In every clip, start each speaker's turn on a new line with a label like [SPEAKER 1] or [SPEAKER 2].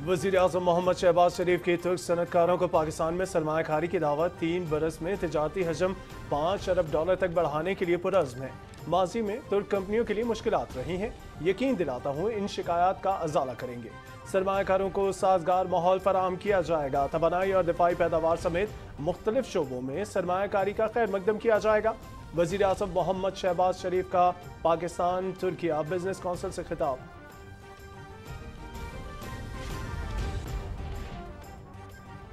[SPEAKER 1] वज़ीर आज़म मोहम्मद शहबाज शरीफ की तुर्क सनतकारों को पाकिस्तान में सरमायाकारी की दावत। 3 बरस में तिजारती हजम $5 अरब तक बढ़ाने के लिए पुरअज़्म है। माजी में तुर्क कंपनियों के लिए मुश्किलात रही हैं। यकीन दिलाता हूँ इन शिकायत का अजाला करेंगे। सरमायाकारों को साजगार माहौल फराहम किया जाएगा। तवानाई और दिफाई पैदावार समेत मुख्तलिफ शोबों में सरमायाकारी का खैर मकदम किया जाएगा। वज़ीर आज़म मोहम्मद शहबाज शरीफ का पाकिस्तान तुर्किया बिजनेस कौंसिल से खिताब।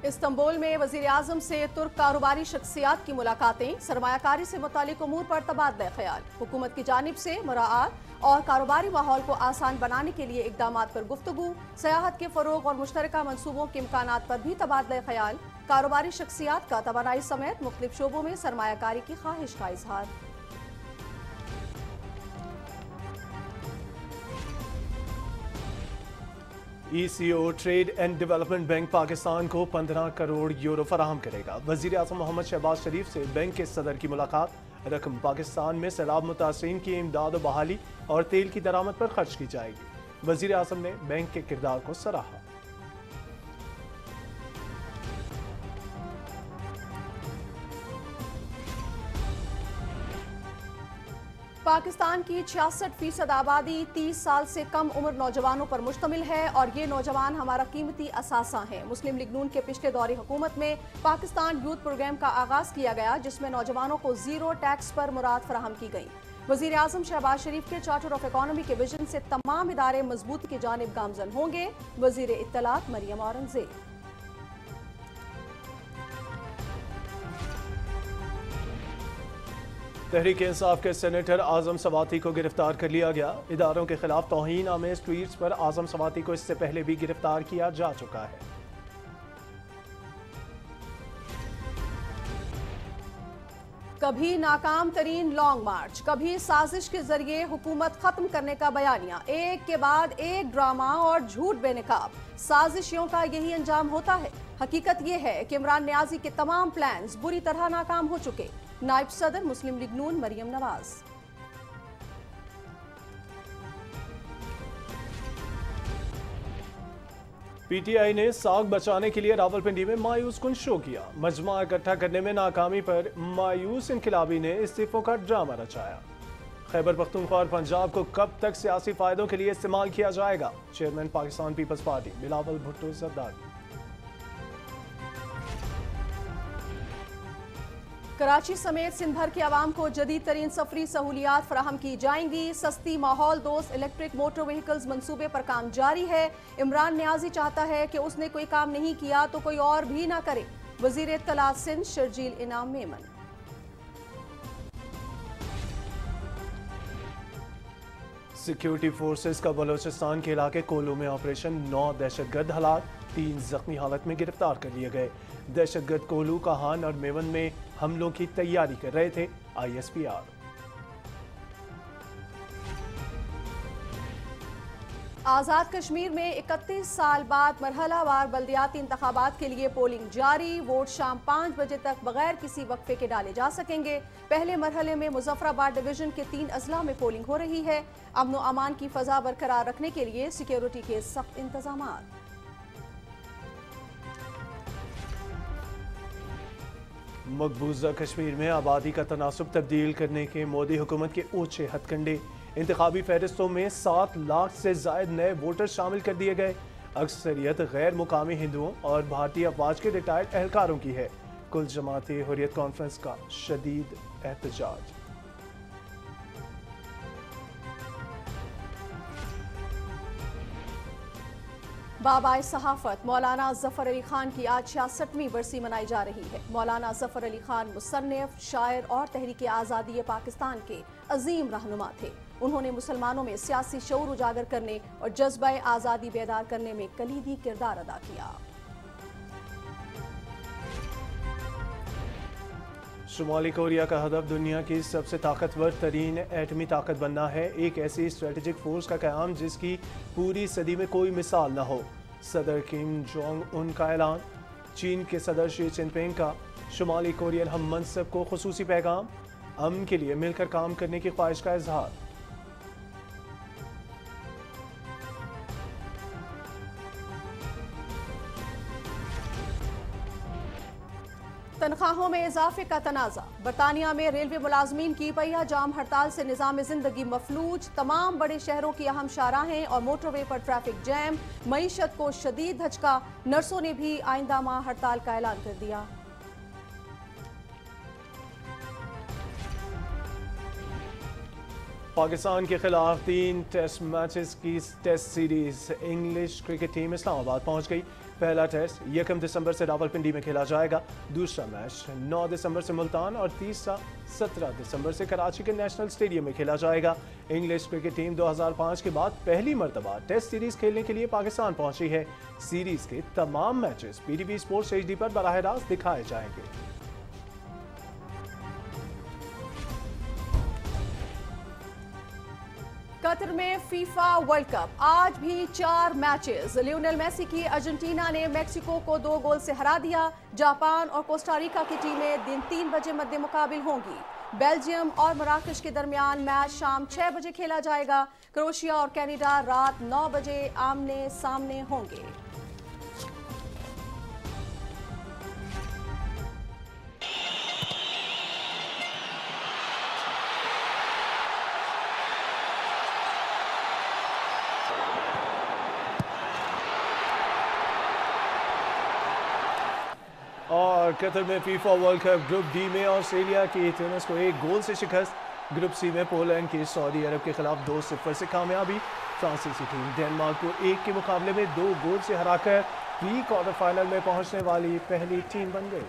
[SPEAKER 2] इस्तांबुल में वज़ीर आज़म से तुर्क कारोबारी शख्सियात की मुलाकातें। सरमायाकारी से मुतालिक उमूर पर तबादला ख्याल। हुकूमत की जानिब से मुराआत और कारोबारी माहौल को आसान बनाने के लिए इक़दामात पर गुफ्तगू। सयाहत के फ़रोग़ और मुश्तरका मनसूबों के इम्कानात पर भी तबादला ख्याल। कारोबारी शख्सियात का तवानाई समेत मुख्तलिफ शोबों में सरमायाकारी की ख्वाहिश का इजहार।
[SPEAKER 1] ECO trade and development bank Pakistan को 15 करोड़ यूरो फराहम करेगा। वज़ीर आज़म मोहम्मद शहबाज शरीफ से बैंक के सदर की मुलाकात। रकम पाकिस्तान में सैलाब मुतासरीन की इमदाद और बहाली और तेल की दरामद पर खर्च की जाएगी। वज़ीर आज़म ने बैंक के किरदार को सराहा।
[SPEAKER 2] पाकिस्तान की 66% आबादी 30 साल से कम उम्र नौजवानों पर मुश्तमिल है और ये नौजवान हमारा कीमती असासा हैं। मुस्लिम लीग नून के पिछले दौरे हुकूमत में पाकिस्तान यूथ प्रोग्राम का आगाज किया गया, जिसमें नौजवानों को जीरो टैक्स पर मुराद फराहम की गई। वज़ीर आज़म शहबाज शरीफ के चार्टर ऑफ इकोनॉमी के विजन से तमाम इदारे मजबूती की जानिब गामजन होंगे। वज़ीर इत्तलात मरियम औरंगज़ेब।
[SPEAKER 1] तहरीक इंसाफ के सेनेटर आजम सवाती को गिरफ्तार कर लिया गया। इदारों के खिलाफ तौहीन आमेज ट्वीट्स पर आजम सवाती को इससे पहले भी गिरफ्तार किया जा चुका है।
[SPEAKER 2] कभी नाकाम तरीन लॉन्ग मार्च, कभी साजिश के जरिए हुकूमत खत्म करने का बयानिया। एक के बाद एक ड्रामा और झूठ बेनकाब। साजिशियों का यही अंजाम होता है। हकीकत यह है कि इमरान नियाजी के तमाम प्लान्स बुरी तरह नाकाम हो चुके। नायब सदर मुस्लिम लीग नून मरियम नवाज।
[SPEAKER 1] PTI ने साग बचाने के लिए रावलपिंडी में मायूस कुन शो किया। मजमा इकट्ठा करने में नाकामी पर मायूस इनकिलाबी ने इस्तीफों का ड्रामा रचाया। खैबर पख्तूनख्वा और पंजाब को कब तक सियासी फायदों के लिए इस्तेमाल किया जाएगा? चेयरमैन पाकिस्तान पीपल्स पार्टी बिलावल भुट्टो जरदारी।
[SPEAKER 2] कराची समेत सिंध भर के आवाम को जदीद तरीन सफरी सहूलियात फराहम की जाएंगी। सस्ती माहौल दोस्त इलेक्ट्रिक मोटर व्हीकल्स मंसूबे पर काम जारी है। इमरान नियाजी चाहता है कि उसने कोई काम नहीं किया तो कोई और भी ना करे। वजीर इत्तलात सिंध शर्जील इनाम मेमन।
[SPEAKER 1] सिक्योरिटी फोर्सेस का बलोचिस्तान के इलाके कोलू में ऑपरेशन। 9 दहशतगर्द हलाक, 3 जख्मी हालत में गिरफ्तार कर लिए गए। दहशतगर्द कोलू, काहान और मेवन में हमलों की तैयारी कर रहे थे। ISPR।
[SPEAKER 2] आज़ाद कश्मीर में 31 साल बाद मरहलावार बल्दियाती इंतखाबात के लिए पोलिंग जारी। वोट शाम 5 बजे तक बगैर किसी वक्फे के डाले जा सकेंगे। पहले मरहले में मुजफ्फराबाद डिवीजन के 3 अजला में पोलिंग हो रही है। अमन व अमान की फजा बरकरार रखने के लिए सिक्योरिटी के सख्त इंतजामात।
[SPEAKER 1] मकबूजा कश्मीर में आबादी का तनासुब तब्दील करने के मोदी हुकूमत के ऊंचे हथकंडे। इंतखाबी फहरिस्तों में 7 लाख से जायद नए वोटर शामिल कर दिए गए। अक्सरियत गैर मुकामी हिंदुओं और भारतीय अफवाज के रिटायर्ड एहलकारों की है। कुल जमाती हुर्रियत कॉन्फ्रेंस का शदीद एहतजाज।
[SPEAKER 2] बाबाए सहाफत मौलाना जफर अली खान की आज 66वीं बरसी मनाई जा रही है। मौलाना जफर अली खान मुसन्निफ, शायर और तहरीक आज़ादी पाकिस्तान के अजीम रहनुमा थे। उन्होंने मुसलमानों में सियासी शऊर उजागर करने और जज्बा आज़ादी बेदार करने में कलीदी किरदार अदा किया।
[SPEAKER 1] शुमाली कोरिया का हदफ दुनिया की सबसे ताकतवर तरीन एटमी ताकत बनना है। एक ऐसी स्ट्रेटेजिक फोर्स का क़याम जिसकी पूरी सदी में कोई मिसाल न हो। सदर किम जोंग उन का ऐलान। चीन के सदर शी जिनपिंग का शुमाली कोरियन हम मनसब को खुसूसी पैगाम। अमन के लिए मिलकर काम करने की ख्वाहिश का इजहार।
[SPEAKER 2] तनख्वाहों में इजाफे का तनाज़ा। बरतानिया में रेलवे मुलाजमीन की पहिया जाम हड़ताल से निज़ाम जिंदगी मफलूज। तमाम बड़े शहरों की अहम शाहराहें और मोटरवे पर ट्रैफिक जैम। मईशत को शदीद धचका। नर्सों ने भी आइंदा माह हड़ताल का ऐलान कर दिया।
[SPEAKER 1] पाकिस्तान के खिलाफ 3 टेस्ट मैचेस की test series English cricket team Islamabad पहुंच गई। पहला टेस्ट 1 दिसंबर से रावलपिंडी में खेला जाएगा। दूसरा मैच 9 दिसंबर से मुल्तान और तीसरा 17 दिसंबर से कराची के नेशनल स्टेडियम में खेला जाएगा। इंग्लिश क्रिकेट टीम 2005 के बाद पहली मरतबा टेस्ट सीरीज खेलने के लिए पाकिस्तान पहुंची है। सीरीज के तमाम मैचेस PTV स्पोर्ट्स HD पर बराह रास्त दिखाए जाएंगे।
[SPEAKER 2] कतर में फीफा वर्ल्ड कप, आज भी 4 मैचेस। लियोनेल मेसी की अर्जेंटीना ने मेक्सिको को 2 गोल से हरा दिया। जापान और कोस्टारिका की टीमें दिन 3 बजे मद्दे मुकाबिल होंगी। बेल्जियम और मराकश के दरमियान मैच शाम 6 बजे खेला जाएगा। क्रोएशिया और कनाडा रात 9 बजे आमने सामने होंगे।
[SPEAKER 1] और कतर में FIFA world cup group D में ऑस्ट्रेलिया की ट्यूनिस को 1 गोल से शिकस्त। ग्रुप सी में पोलैंड की सऊदी अरब के खिलाफ 2-0 से कामयाबी। फ्रांसीसी टीम डेनमार्क को 1 के मुकाबले में 2 गोल से हराकर प्री क्वार्टर फाइनल में पहुंचने वाली पहली टीम बन गई।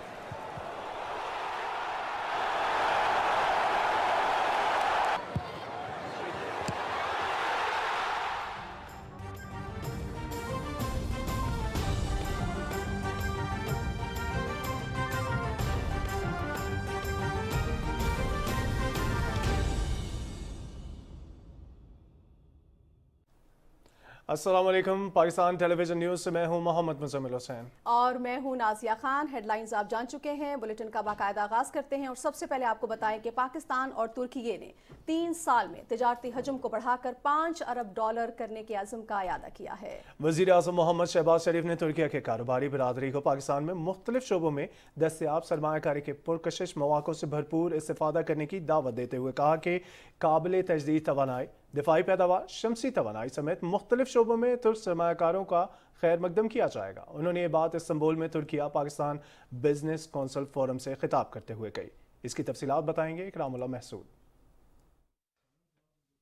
[SPEAKER 1] अस्सलाम वालेकुम। पाकिस्तान टेलीविजन न्यूज से मैं हूं मोहम्मद मुजम्मिल हुसैन
[SPEAKER 2] और मैं हूं नाजिया खान। हेडलाइंस आप जान चुके हैं। बुलेटिन का बाकायदा आगाज करते हैं और सबसे पहले आपको बताएं कि पाकिस्तान और तुर्की ने 3 साल में तिजारती हजम को बढ़ाकर $5 अरब करने के अज़्म का इरादा किया है।
[SPEAKER 1] वज़ीर आज़म मोहम्मद शहबाज शरीफ ने तुर्की के कारोबारी बिरादरी को पाकिस्तान में मुख्तलिफ शोबों में दस्तयाब सरमायाकारी के पुरकशिश मौक़ों से भरपूर इस्तिफ़ादा करने की दावत देते हुए कहा कि काबिल तजदीद तवानाई, दिफाई पैदावार, शमसी तवानाई समेत मुख्तलिफ शोबों में तुर्क सरमायाकारों का खैर मकदम किया जाएगा। उन्होंने ये बात इस्तांबुल में Türkiye Pakistan business council forum से खिताब करते हुए कही। इसकी तफसीलात बताएंगे इकरामुल्लाह महसूद।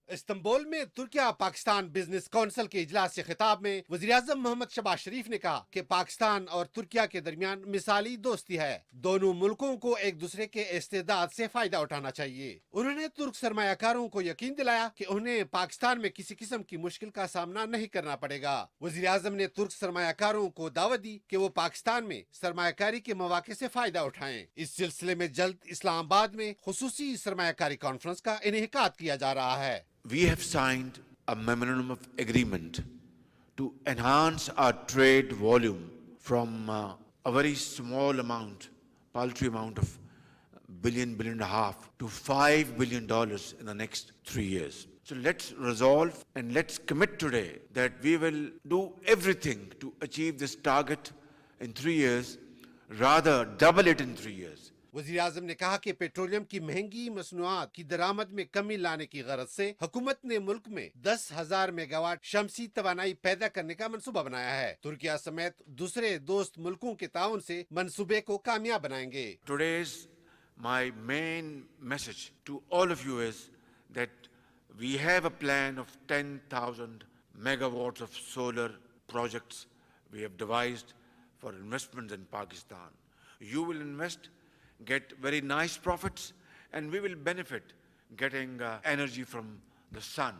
[SPEAKER 3] इस्तांबुल में तुर्किया पाकिस्तान बिजनेस काउंसिल के इजलास से खिताब में वज़ीर-ए-आज़म मोहम्मद शहबाज शरीफ ने कहा कि पाकिस्तान और तुर्किया के दरमियान मिसाली दोस्ती है। दोनों मुल्कों को एक दूसरे के इस्तेदाद से फायदा उठाना चाहिए। उन्होंने तुर्क सरमायाकारों को यकीन दिलाया कि उन्हें पाकिस्तान में किसी किस्म की मुश्किल का सामना नहीं करना पड़ेगा। वज़ीर-ए-आज़म ने तुर्क सरमायाकारों को दावत दी कि वो पाकिस्तान में सरमायाकारी के मौके से फायदा उठाएं। इस सिलसिले में जल्द इस्लामाबाद में खुसूसी सरमायाकारी कॉन्फ्रेंस का इनेकाद किया जा रहा है।
[SPEAKER 4] We have signed a memorandum of agreement to enhance our trade volume from a very small amount, paltry amount of billion and a half to $5 billion in the next 3 years. So let's resolve and let's commit today that we will do everything to achieve this target in 3 years, rather double it in 3 years.
[SPEAKER 3] वज़ीर आज़म ने कहा कि petroleum की महंगी मसनूआत की दरामद में कमी लाने की गरज से हुकूमत ने मुल्क में 10,000 मेगावाट शमसी तवानाई पैदा करने का मंसूबा बनाया है। तुर्किया समेत दूसरे दोस्त मुल्कों के ताउन से मंसूबे को कामयाब बनाएंगे।
[SPEAKER 4] Today's my main message to all of you is that we have a plan of 10,000 megawatts of solar projects we have devised for investments in Pakistan. You will invest, get very nice profits, and we will benefit getting energy from the sun.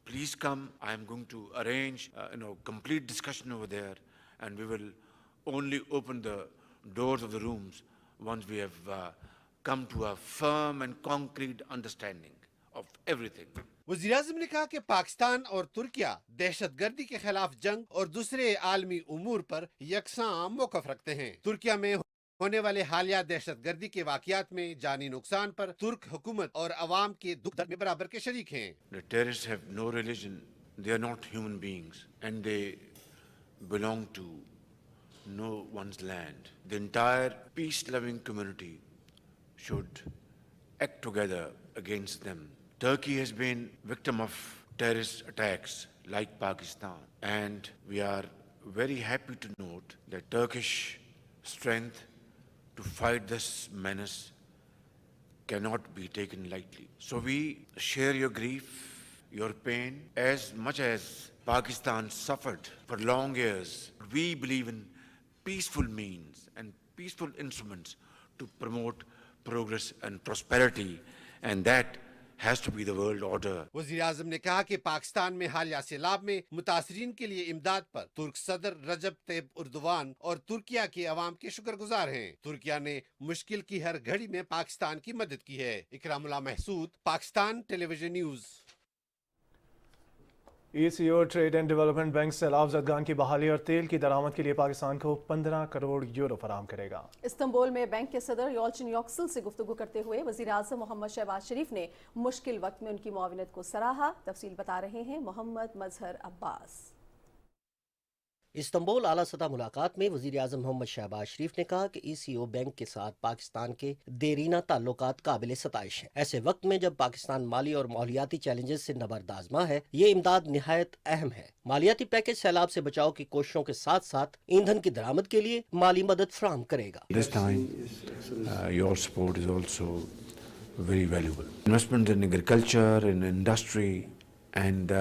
[SPEAKER 4] Please come. I am going to arrange complete discussion over there, and we will only open the doors of the rooms once we have come to a firm and concrete understanding of everything.
[SPEAKER 3] वज़ीर-ए-आज़म ने कहा कि पाकिस्तान और तुर्किया दहशतगर्दी के खिलाफ जंग और दूसरे आलमी उमूर पर यकसां मौक़िफ़ रखते हैं। तुर्किया में होने वाले हालिया दहशतगर्दी के वाक़यात में जानी नुकसान पर तुर्क हुकूमत और अवाम के दुख दर्द में बराबर के शरीक हैं।
[SPEAKER 4] The terrorists have no religion, they are not human beings, and they belong to no one's land. The entire peace-loving community should act together against them. Turkey has been victim of terrorist attacks like Pakistan, and we are very happy to note that Turkish strength to fight this menace cannot be taken lightly. So we share your grief, your pain, as much as Pakistan suffered for long years. We believe in peaceful means and peaceful instruments to promote progress and prosperity, and that has to be the world order.
[SPEAKER 3] वज़ीर आज़म ने कहा कि पाकिस्तान में हालिया सैलाब में मुतासरीन के लिए इमदाद पर तुर्क सदर रजब तैयब उर्दवान और तुर्किया के अवाम के शुक्रगुजार हैं। तुर्किया ने मुश्किल की हर घड़ी में पाकिस्तान की मदद की है। Ikramullah Mehsud, Pakistan television news.
[SPEAKER 1] ECO trade and development bank सैलाब ज़दगान की बहाली और तेल की दरामद के लिए पाकिस्तान को 15 करोड़ यूरो फराहम करेगा।
[SPEAKER 2] इस्तांबुल में बैंक के सदर योल्चिन योक्सल से गुफ्तगू करते हुए वज़ीर आज़म मोहम्मद शहबाज शरीफ ने मुश्किल वक्त में उनकी मुआविनत को सराहा। तफसील बता रहे हैं मोहम्मद मजहर अब्बास।
[SPEAKER 5] इस्तांबुल आला सतह मुलाकात में वज़ीर आज़म मोहम्मद शहबाज शरीफ ने कहा कि ECO बैंक के साथ पाकिस्तान के देरीना ताल्लुकात काबिल सताइश हैं। ऐसे वक्त में जब पाकिस्तान माली और माहौलियाती चैलेंजेस से नबरदाज़मा है, ये इमदाद निहायत अहम है। मालियाती पैकेज सैलाब से बचाव की कोशिशों के साथ साथ ईंधन की दरामद के लिए माली मदद फराहम करेगा।
[SPEAKER 4] This time, your support is also very valuable. Investment in agriculture, in industry, and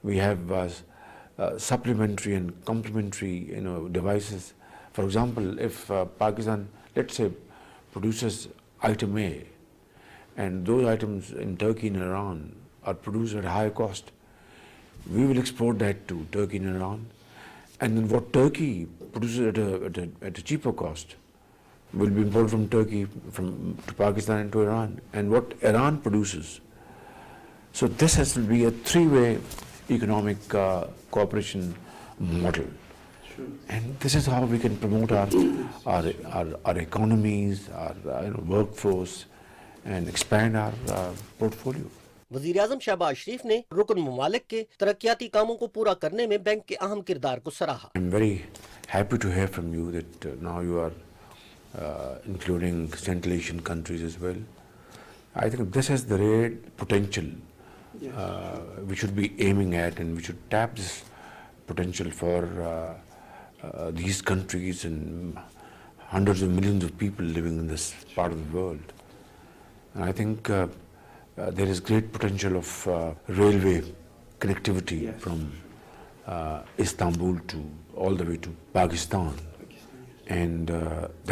[SPEAKER 4] we have supplementary and complementary, devices. For example, if Pakistan, let's say, produces item A, and those items in Turkey and Iran are produced at high cost, we will export that to Turkey and Iran, and then what Turkey produces at a cheaper cost will be imported from Turkey to Pakistan and to Iran, and what Iran produces. So this has to be a three-way economic cooperation model. Sure. And this is how we can promote our economies, our workforce, and expand our portfolio.
[SPEAKER 5] वज़ीर आज़म शहबाज शरीफ ने रुकन ममालिक के तरक्याती कामों को पूरा करने में बैंक के अहम किरदार को सराहा।
[SPEAKER 4] I'm very happy to hear from you that now you are including Central Asian countries as well. I think this is the real potential we should be aiming at, and we should tap this potential for these countries and hundreds of millions of people living in this part of the world. And I think there is great potential of railway connectivity from Istanbul to all the way to Pakistan. And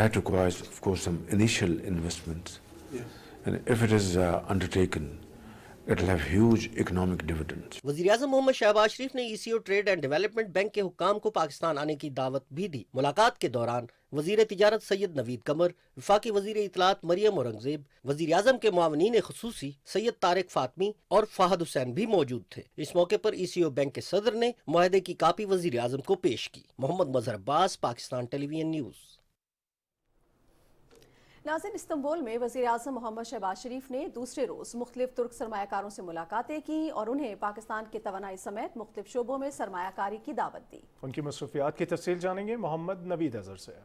[SPEAKER 4] that requires, of course, some initial investments. Yes. And if it is undertaken, it will have huge economic dividends.
[SPEAKER 5] वज़ीर आज़म मोहम्मद शहबाज शरीफ ने ECO trade and development bank के हुक्काम को पाकिस्तान आने की दावत भी दी। मुलाकात के दौरान वज़ीर तिजारत सैयद नवीद कमर, वफाकी वज़ीर इत्तलात मरियम औरंगज़ेब, वज़ीर आज़म के मुआवनीन ख़ुसूसी सैयद तारिक फातमी और फ़ाहद हुसैन भी मौजूद थे। इस मौके पर ECO बैंक के सदर ने मुआहदे की कापी वज़ीर आज़म को पेश की। मोहम्मद मजहर अब्बास, पाकिस्तान टेलीविजन न्यूज़।
[SPEAKER 2] नाज़रीन, इस्तांबुल में वज़ीर आज़म मोहम्मद शहबाज शरीफ ने दूसरे रोज़ मुख्तलिफ तुर्क सरमायाकारों से मुलाकातें की और उन्हें पाकिस्तान के तवानाई समेत मुख्तलिफ शोबों में सरमायाकारी की दावत दी।
[SPEAKER 1] उनकी मसरूफियात की तफसील जानेंगे मोहम्मद नवीद अजहर से।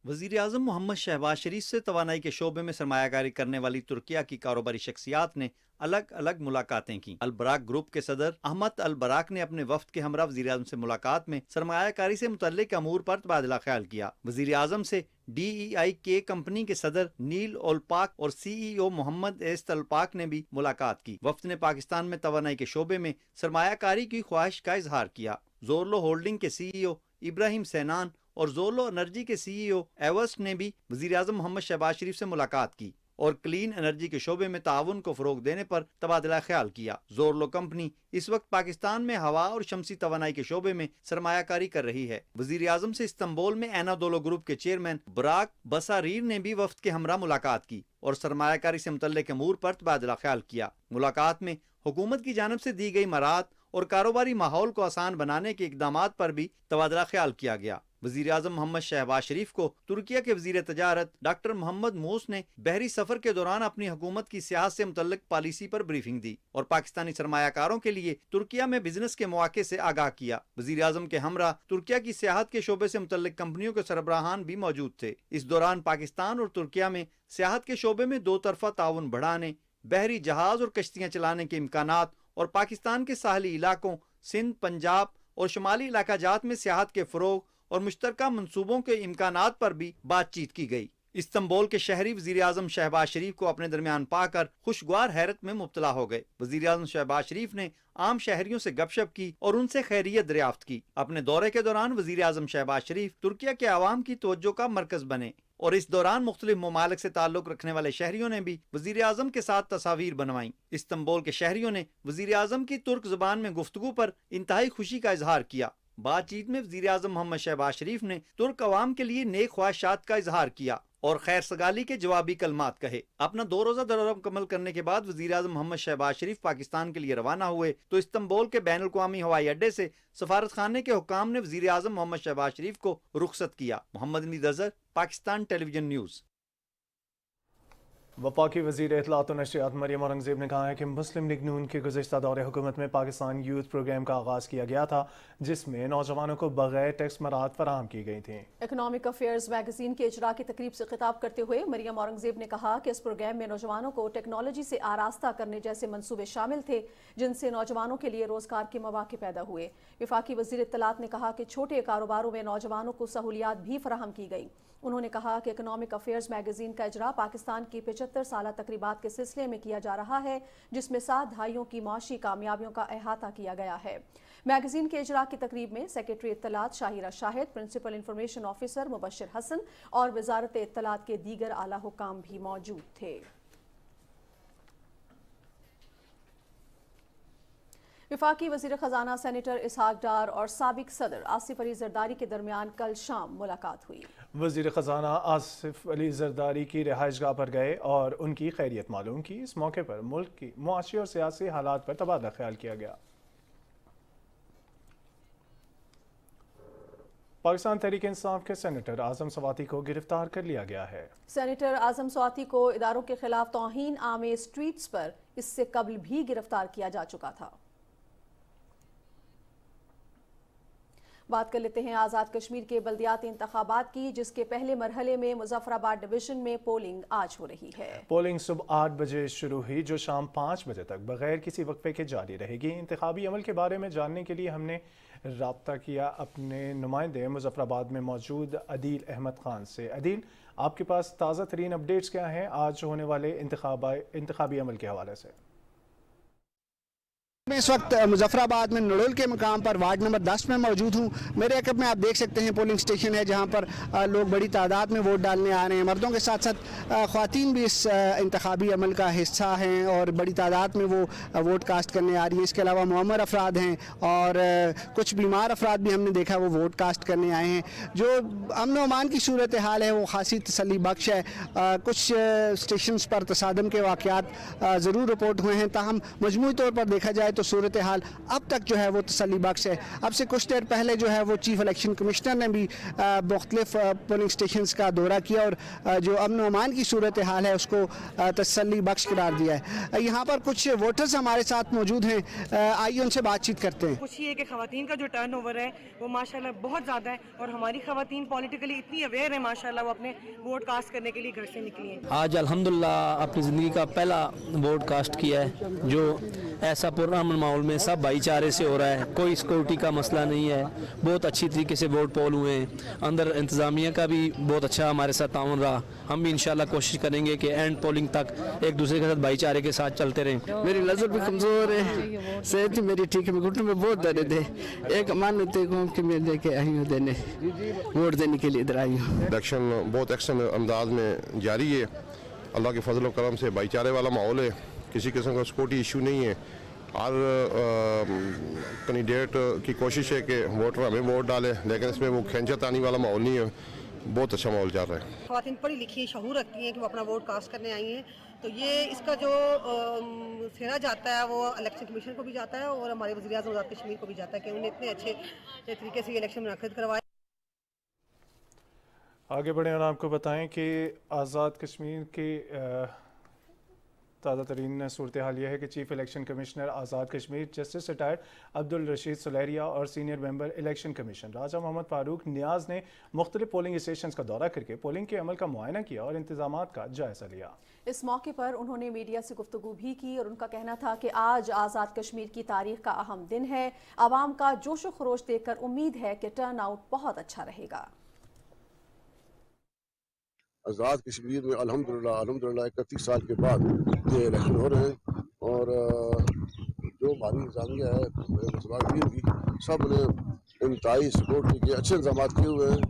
[SPEAKER 6] वज़ीर आज़म मोहम्मद शहबाज शरीफ से तवानाई के शोबे में सरमायाकारी करने वाली तुर्किया की कारोबारी शख्सियात ने अलग अलग मुलाकातें की। अल बराक ग्रुप के सदर अहमद अल बराक ने अपने वफ्द के हमरा वज़ीर आज़म से मुलाकात में सरमायाकारी से मुतल्लिक अमूर पर तबादला ख्याल किया। वज़ीर आज़म से DEIK कंपनी के सदर नील ओलपाक और CEO मोहम्मद एस्त अलपाक ने भी मुलाकात की। वफ्द ने पाकिस्तान में तवानाई के शोबे में सरमायाकारी की ख्वाहिश का इजहार किया। जोरलो होल्डिंग के CEO इब्राहिम सैनान और जोरलो एनर्जी के CEO एवर्स्ट ने भी वज़ीर आज़म मोहम्मद शहबाज शरीफ से मुलाकात की और क्लीन एनर्जी के शोबे में ताउन को फरोग देने पर तबादला ख्याल किया। जोरलो कंपनी इस वक्त पाकिस्तान में हवा और शमसी तवानाई के शोबे में सरमायाकारी कर रही है। वज़ीर आज़म से इस्तांबुल में एनादोलो ग्रुप के चेयरमैन बराक बसारीर ने भी वफ्द के हमरा मुलाकात की और सरमायाकारी से मुतल्लिक अमूर पर तबादला ख्याल किया। मुलाकात में हुकूमत की जानिब से दी गई मराहत और कारोबारी माहौल को आसान बनाने के इकदामात पर भी तबादला ख्याल किया गया। वजीर आज़म मोहम्मद शहबाज शरीफ को तुर्किया के वजीर तजारत डॉक्टर मोहम्मद मूस ने बहरी सफर के दौरान अपनी हुकूमत की सियासत से मुतल्लिक पॉलिसी पर ब्रीफिंग दी और पाकिस्तानी सरमायाकारों के लिए तुर्किया में बिजनेस के मौके से आगाह किया। वजीर आज़म के हमरा तुर्किया की सियाहत के शोबे से मुतल्लिक कंपनियों के सरबराहान भी मौजूद थे। इस दौरान पाकिस्तान और तुर्किया में सियाहत के शोबे में दो तरफा ताउन बढ़ाने, बहरी जहाज और कश्तियाँ चलाने के इम्कानात और पाकिस्तान के साहली इलाकों सिंध, पंजाब और शुमाली इलाका जात में सियाहत के फ़रोग और मुश्तरका मंसूबों के इम्कानात पर भी बातचीत की गई। इस्तांबुल के शहरी वजीर आज़म शहबाज शरीफ को अपने दरमियान पाकर खुशगवार हैरत में मुब्तला हो गए। वजीर आज़म शहबाज शरीफ ने आम शहरियों से गपशप की और उनसे खैरियत दरियाफ्त की। अपने दौरे के दौरान वजीर आज़म शहबाज शरीफ तुर्किया के आवाम की तवज्जो का मरकज बने और इस दौरान मुख्तलिफ ममालिक से ताल्लुक रखने वाले शहरियों ने भी वजीर आज़म के साथ तस्वीर बनवाई। इस्तांबुल के शहरियों ने वजीर आज़म की तुर्क ज़बान में गुफ्तगू पर इंतहाई खुशी का इजहार किया। बातचीत में वजीर आज़म मोहम्मद शहबाज शरीफ ने तुर्क अवाम के लिए नेक ख्वाहिशात का इजहार किया और खैर सगाली के जवाबी कलमात कहे। अपना 2 रोज़ा दौरा मुकम्मल करने के बाद वजीर आज़म मोहम्मद शहबाज शरीफ पाकिस्तान के लिए रवाना हुए तो इस्तांबुल के बैनुल अक़वामी हवाई अड्डे से सफारत खाने के हुकाम ने वजीर आज़म मोहम्मद शहबाज शरीफ को रुखसत किया। Mohammad Hamid Azhar, Pakistan television news.
[SPEAKER 1] वफाकी वज़ीर इत्तलात और नशरियात मरियम औरंगज़ेब ने कहा है कि मुस्लिम लीग नून के गुज़िश्ता दौरे हुकूमत में पाकिस्तान यूथ प्रोग्राम का आगाज़ किया गया था, जिसमें नौजवानों को बगैर टैक्स मराहत फराहम की गई थी।
[SPEAKER 2] इकनॉमिक अफेयर्स मैगजीन के इजरा की तकरीब से खिताब करते हुए मरियम औरंगज़ेब ने कहा कि इस प्रोग्राम में नौजवानों को टेक्नोलॉजी से आरास्ता करने जैसे मंसूबे शामिल थे, जिनसे नौजवानों के लिए रोजगार के मौके पैदा हुए। वफाकी वज़ीर इत्तलात ने कहा कि छोटे कारोबारों में नौजवानों को सहूलियात भी फराहम की गई। उन्होंने कहा कि इकनॉमिक अफेयर्स मैगजीन का इजरा पाकिस्तान की 75 साला तकरीबात के सिलसिले में किया जा रहा है, जिसमें 7 दहाइयों की माशी कामयाबियों का अहाता किया गया है। मैगजीन के इजरा की तकरीब में सेक्रेटरी इत्तलात Shahira Shahid, principal information officer Mubashir Hasan और वजारत इत्तलात के दीगर आला हुकाम भी मौजूद थे। वफाकी वज़ीर ख़जाना सेनेटर इसहाक डार और साबिक सदर आसिफ अली ज़रदारी के दरमियान कल शाम मुलाकात हुई।
[SPEAKER 1] वज़ीर ख़जाना आसिफ अली ज़रदारी की रिहाइशगाह पर गए और उनकी खैरियत मालूम की। इस मौके पर मुल्क की मुआशी और सियासी हालात पर तबादला ख्याल किया गया। पाकिस्तान तहरीक इंसाफ के सेनेटर आज़म स्वाति को गिरफ्तार कर लिया गया है।
[SPEAKER 2] सेनेटर आज़म स्वाति को इदारों के खिलाफ तौहीन आमेज ट्वीट्स पर इससे कबल भी गिरफ्तार किया जा चुका था। बात कर लेते हैं आज़ाद कश्मीर के बल्दियाती इंतखाबात की, जिसके पहले मरहले में मुजफ्फराबाद डिवीजन में पोलिंग आज हो रही है।
[SPEAKER 1] पोलिंग सुबह 8 बजे शुरू हुई, जो शाम 5 बजे तक बगैर किसी वक्फे के जारी रहेगी। इंतखाबी अमल के बारे में जानने के लिए हमने राब्ता किया अपने नुमाइंदे मुजफ्फराबाद में मौजूद अदील अहमद खान से। अदील, आपके पास ताज़ा तरीन अपडेट्स क्या हैं आज होने वाले इंतखाबी अमल के हवाले से?
[SPEAKER 7] मैं इस वक्त मुजफ्फराबाद में नड़ोल के मकाम पर वार्ड नंबर 10 में मौजूद हूँ। मेरे अकब में आप देख सकते हैं पोलिंग स्टेशन है, जहाँ पर लोग बड़ी तादाद में वोट डालने आ रहे हैं। मर्दों के साथ साथ ख़वातीन भी इस इंतखाबी अमल का हिस्सा हैं और बड़ी तादाद में वो वोट कास्ट करने आ रही है। इसके अलावा मुअम्मर अफराद हैं और कुछ बीमार अफराद भी हमने देखा वो वोट कास्ट करने आए हैं। जो अमन अमान की सूरत हाल है वो खासी तसल्ली बख्श है। कुछ स्टेशन पर तसादम के वाक़यात ज़रूर रिपोर्ट हुए हैं, ताहम मजमूई तौर पर देखा जाए तो सूरत हाल अब तक जो है वो तसल्ली बख्श है। अब से कुछ देर पहले जो है वो चीफ इलेक्शन कमिश्नर ने भी मुख्तलिफ पोलिंग स्टेशंस का दौरा किया और जो अमन अमान की सूरत हाल है उसको तसल्ली बख्श करार दिया है। यहाँ पर कुछ वोटर्स हमारे साथ मौजूद हैं, आइए उनसे बातचीत करते हैं।
[SPEAKER 8] खुशी है कि ख़वातीन का जो टर्न ओवर है वो माशाल्लाह बहुत ज़्यादा है और हमारी ख़वातीन पॉलिटिकली इतनी अवेयर है माशाल्लाह, वो अपने वोट कास्ट करने के लिए घर से निकली हैं।
[SPEAKER 9] आज अल्हम्दुलिल्लाह अपनी ज़िंदगी का पहला वोट कास्ट किया है, जो ऐसा पुरअमन माहौल में सब भाईचारे से हो रहा है। कोई सिक्योरिटी का मसला नहीं है, बहुत अच्छी तरीके से वोट पोल हुए हैं। अंदर इंतज़ामिया का भी बहुत अच्छा हमारे साथ ताउन रहा। हम भी इंशाल्लाह कोशिश करेंगे कि एंड पोलिंग तक एक दूसरे के साथ भाईचारे के साथ चलते रहें।
[SPEAKER 10] मेरी नज़र भी कमज़ोर है, सेहत मेरी ठीक है, मैं घुटने में बहुत दर्द है। एक मानते हूँ कि मैं लेके आई हूँ देने वोट देने के लिए इधर आई हूँ।
[SPEAKER 11] इलेक्शन बहुत एक्शन अंदाज में जारी है। अल्लाह के फजल करम से भाईचारे वाला माहौल है, किसी किस्म का सिक्योरिटी इशू नहीं है। हर कैंडिडेट की कोशिश है कि वोटर हमें वोट डाले, लेकिन इसमें वो खींचतानी वाला माहौल नहीं है। बहुत अच्छा माहौल चल रहा है।
[SPEAKER 8] ख़वातीन पढ़ी लिखी शऊर रखती हैं कि वो अपना वोट कास्ट करने आई हैं, तो ये इसका जो सेरा जाता है वो इलेक्शन कमीशन को भी जाता है और हमारे वज़ीर-ए-आज़म आज़ाद कश्मीर को भी जाता है कि उन्हें इतने अच्छे तरीके से इलेक्शन मुनक़िद करवाए।
[SPEAKER 1] आगे बढ़ें और आपको बताएं कि आज़ाद कश्मीर की ताज़ा तरीन सूरत हाल यह है कि chief election commissioner Azad Kashmir justice retired Abdul Rashid सुलेरिया और सीनियर मेंबर इलेक्शन कमीशन राजा मोहम्मद फारूक नियाज ने मुख्तलिफ पोलिंग स्टेशन का दौरा करके पोलिंग के अमल का मुआयना किया और इंतजाम का जायजा लिया।
[SPEAKER 2] इस मौके पर उन्होंने मीडिया से गुफ्तगू भी की और उनका कहना था कि आज आज़ाद कश्मीर की तारीख का अहम दिन है। आवाम का जोश व खरोश देखकर उम्मीद है कि टर्न आउट बहुत अच्छा रहेगा।
[SPEAKER 11] आज़ाद कश्मीर में अल्हम्दुलिल्लाह 31 साल के बाद ये इलेक्शन हो रहे हैं और जो हमारी इंतजामिया है मुसलमान की सब ने इंतहाई सपोर्ट की, अच्छे इंतजाम किए हुए हैं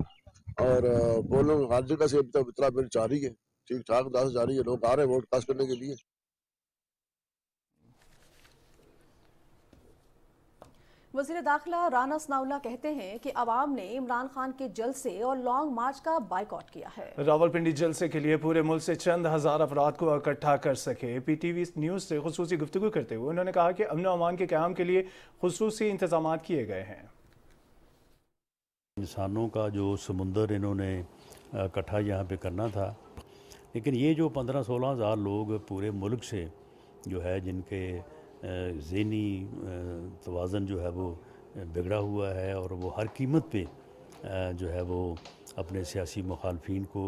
[SPEAKER 11] और पोलिंग हर जगह से अभी तक इतना मेरी जा रही है, ठीक ठाक दास जा रही है, लोग आ रहे हैं वोट कास्ट करने के लिए।
[SPEAKER 2] वज़ीर दाखिला राना सनाउल्लाह कहते हैं कि अवाम ने इमरान खान के जलसे और लॉन्ग मार्च का बाइकआउट किया है।
[SPEAKER 1] रावलपिंडी जलसे के लिए पूरे मुल्क से चंद हजार अफराद को इकट्ठा कर सके। PTV न्यूज़ से खुसूसी गुफ्तगू करते हुए उन्होंने कहा कि अमन अमान के क़याम के लिए खुसूसी इंतजाम किए गए हैं।
[SPEAKER 12] इंसानों का जो समुंदर इन्होंने इकट्ठा यहाँ पे करना था, लेकिन ये जो 15-16 हज़ार लोग पूरे मुल्क से जो है जिनके ज़हनी तवाज़न जो है वो बिगड़ा हुआ है और वो हर कीमत पे जो है वो अपने सियासी मुखालफिन को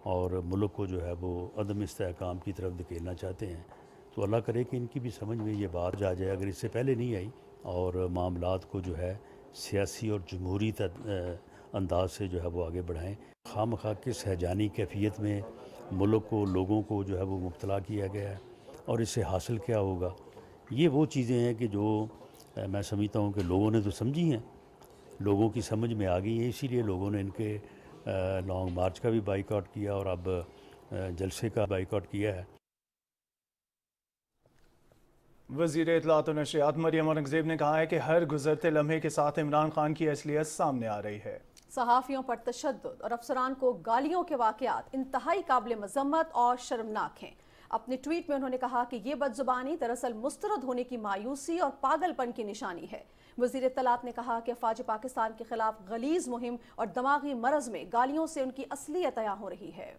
[SPEAKER 12] और मुल्क को जो है वो अदम इस्तेहकाम की तरफ धकेलना चाहते हैं, तो अल्लाह करे कि इनकी भी समझ में ये बात आ जाए अगर इससे पहले नहीं आई और मामलात को जो है सियासी और जमहूरी अंदाज से जो है वो आगे बढ़ाएं। खामखा के सहजानी कैफियत में मुल्क को लोगों को जो है वो मुब्तला किया गया है और इससे हासिल क्या होगा, ये वो चीज़ें हैं कि जो मैं समझता हूँ कि लोगों ने तो समझी हैं, लोगों की समझ में आ गई है, इसीलिए लोगों ने इनके लॉन्ग मार्च का भी बाइकआउट किया और अब जलसे का बाइकआउट किया है।
[SPEAKER 1] वज़ीर इत्तलात और नशरियात मरियम औरंगज़ेब ने कहा है कि हर गुजरते लम्हे के साथ इमरान खान की असलियत सामने आ रही है।
[SPEAKER 2] सहाफ़ियों पर तशद्दुद और अफसरान को गालियों के वाक़यात इंतहाई काबिल मज़म्मत और शर्मनाक हैं। अपने ट्वीट में उन्होंने कहा कि ये बदजुबानी दरअसल मुस्तरद होने की मायूसी और पागलपन की निशानी है। वज़ीर इत्तलात ने कहा कि फ़ौज पाकिस्तान के खिलाफ गलीज़ मुहिम और दिमागी मरज़ में गालियों से उनकी असलियत अयां हो रही है।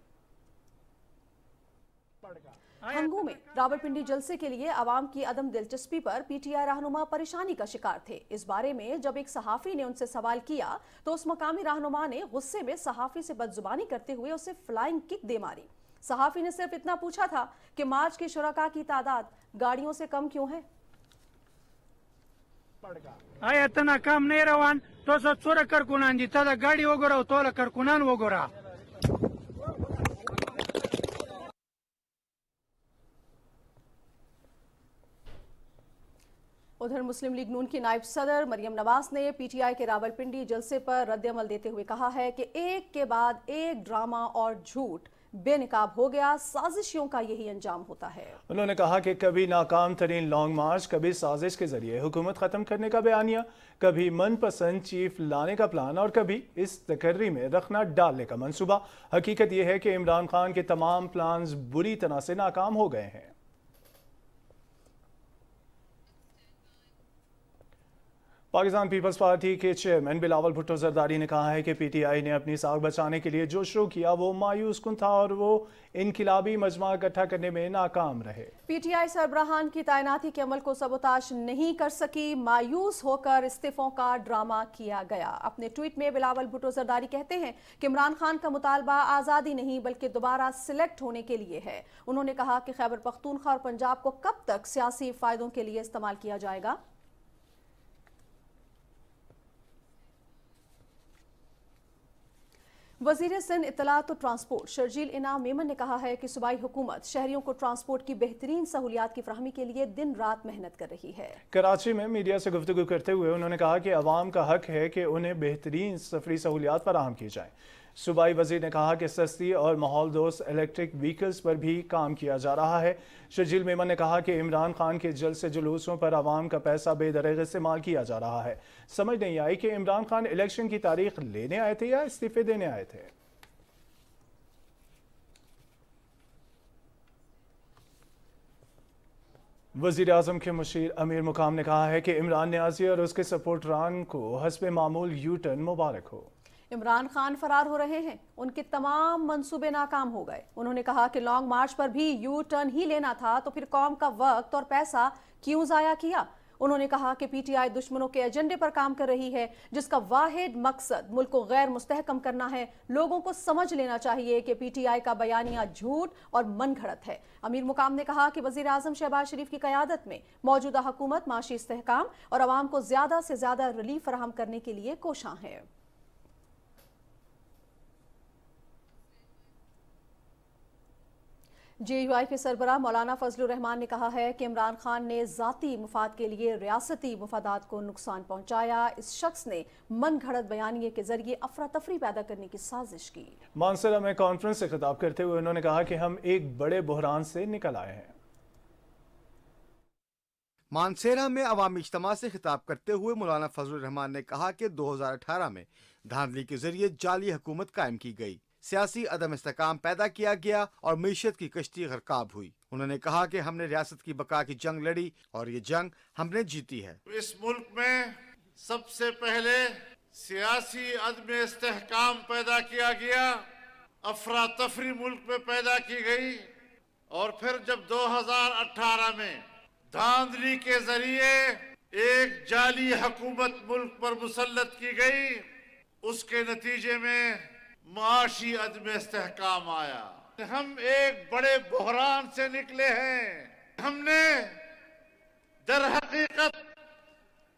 [SPEAKER 2] हंगू में रावलपिंडी जलसे के लिए आवाम की अदम दिलचस्पी पर PTI रहनुमा परेशानी का शिकार थे। इस बारे में जब एक सहाफ़ी ने उनसे सवाल किया तो उस मकामी रहनुमा ने गुस्से में सहाफ़ी से बदजुबानी करते हुए उसे फ्लाइंग किक दे मारी। सहाफ़ी ने सिर्फ इतना पूछा था कि मार्च के शुरका की तादाद गाड़ियों से कम क्यों है।
[SPEAKER 13] इतना कम नहीं रवान तो सोरा करकुनान जी ता गाड़ी वगोरा तो करकुनान वगोरा।
[SPEAKER 2] उधर मुस्लिम लीग नून की नायब सदर मरियम नवाज ने PTI के रावलपिंडी जलसे पर रद्द-ए-अमल देते हुए कहा है कि एक के बाद एक ड्रामा और झूठ बेनकाब हो गया, साजिशों का यही अंजाम होता है।
[SPEAKER 1] उन्होंने कहा कि कभी नाकाम तरीन लॉन्ग मार्च, कभी साजिश के जरिए हुकूमत खत्म करने का बयानिया, कभी मनपसंद चीफ लाने का प्लान और कभी इस तकर्री में रखना डालने का मंसूबा। हकीकत यह है कि इमरान खान के तमाम प्लान्स बुरी तरह से नाकाम हो गए हैं। पाकिस्तान पीपल्स पार्टी के चेयरमैन बिलावल भुट्टो जरदारी ने कहा है कि PTI ने अपनी साख बचाने के लिए जो शुरू किया वो मायूस कुन था और वो इनकिलाबी मजमा इकट्ठा करने में नाकाम रहे।
[SPEAKER 2] PTI सरबराहान की तैनाती के अमल को सबोताश नहीं कर सकी, मायूस होकर इस्तीफों का ड्रामा किया गया। अपने ट्वीट में बिलावल भुट्टो जरदारी कहते हैं कि इमरान खान का मुतालबा आज़ादी नहीं बल्कि दोबारा सिलेक्ट होने के लिए है। उन्होंने कहा कि खैबर पख्तूनख्वा और पंजाब को कब तक सियासी फायदों के लिए इस्तेमाल किया जाएगा। वज़ीर सिंध इत्तलात और ट्रांसपोर्ट शर्जील इनाम मेमन ने कहा है कि सूबाई हुकूमत शहरियों को ट्रांसपोर्ट की बेहतरीन सहूलियात की फराहमी के लिए दिन रात मेहनत कर रही है। कराची में मीडिया से गुफ्तगू करते हुए उन्होंने कहा कि अवाम का हक है कि उन्हें बेहतरीन सफरी सहूलियात फराहम की जाए। सूबाई वज़ीर ने कहा कि सस्ती और माहौल दोस्त इलेक्ट्रिक व्हीकल्स पर भी काम किया जा रहा है। शर्जील मेमन ने कहा कि इमरान खान के जलसे जुलूसों पर आवाम का पैसा बेदरग इस्तेमाल किया जा रहा है। समझ नहीं आई कि इमरान खान इलेक्शन की तारीख लेने आए थे या इस्तीफे देने आए थे। वज़ीर आज़म के मुशीर अमीर मुकाम ने कहा है कि इमरान न्याज़ी और उसके सपोर्टरान को हस्बे मामूल यू टर्न मुबारक हो। इमरान खान फरार हो रहे हैं, उनके तमाम मंसूबे नाकाम हो गए। उन्होंने कहा कि लॉन्ग मार्च पर भी यू टर्न ही लेना था, तो फिर कौम का वक्त और पैसा क्यों जाया किया। उन्होंने कहा कि पीटीआई दुश्मनों के एजेंडे पर काम कर रही है, जिसका वाहिद मकसद मुल्क को गैर मुस्तहकम करना है। लोगों को समझ लेना चाहिए कि पीटीआई का बयानिया झूठ और मन घड़त है। अमीर मुकाम ने कहा कि वजीर आजम शहबाज शरीफ की क़यादत में मौजूदा हुकूमत माशी इस्तेहकाम और आवाम को ज़्यादा से ज़्यादा रिलीफ फराहम करने के लिए कोशां है। जेयूआई के सरबराह मौलाना फजलुर रहमान ने कहा है कि इमरान खान ने ज़ाती मुफाद के लिए रियासती मुफादात को नुकसान पहुंचाया। इस शख्स ने मन घड़त बयानिए के जरिए अफरा तफरी पैदा करने की साजिश की।
[SPEAKER 1] मानसरा में कॉन्फ्रेंस से खिताब करते हुए उन्होंने कहा कि हम एक बड़े बहरान से निकल आए हैं।
[SPEAKER 14] मानसेरा में अवामी इज्तिमा से खिताब करते हुए मौलाना फजलुर रहमान ने कहा कि 2018 में धांधली के जरिए जाली हुकूमत कायम की गई, सियासी अदम इस्तेकाम पैदा किया गया और मीशत की कश्ती गरकाब हुई। उन्होंने कहा कि हमने रियासत की बका की जंग लड़ी और ये जंग हमने जीती है।
[SPEAKER 15] इस मुल्क में सबसे पहले सियासी अदम इस्तेहकाम पैदा किया गया, अफरा तफरी मुल्क में पैदा की गई और फिर जब 2018 में धांधली के जरिए एक जाली हुकूमत मुल्क पर मुसल्लत की गई, उसके नतीजे में माशी अदम इस्तेहकाम आया। हम एक बड़े बहरान से निकले हैं। हमने दर हकीकत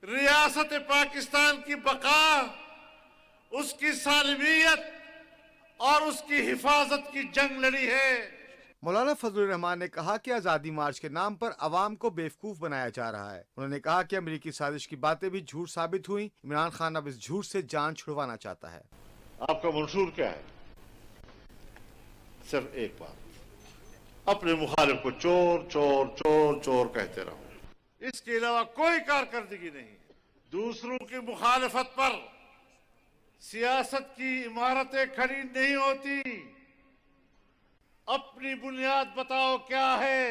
[SPEAKER 15] रियासत पाकिस्तान की बका, उसकी सालमियत और उसकी हिफाजत की जंग लड़ी है।
[SPEAKER 14] मौलाना फजलुर रहमान ने कहा कि आज़ादी मार्च के नाम पर अवाम को बेवकूफ बनाया जा रहा है। उन्होंने कहा कि अमरीकी साजिश की बातें भी झूठ साबित हुई। इमरान खान अब इस झूठ से जान छुड़वाना चाहता है।
[SPEAKER 15] आपका मंशूर क्या है? सिर्फ एक बात, अपने मुखालिफ को चोर चोर चोर चोर कहते रहो, इसके अलावा कोई कारकर्दगी नहीं। दूसरों की मुखालिफत पर सियासत की इमारतें खड़ी नहीं होती। अपनी बुनियाद बताओ क्या है।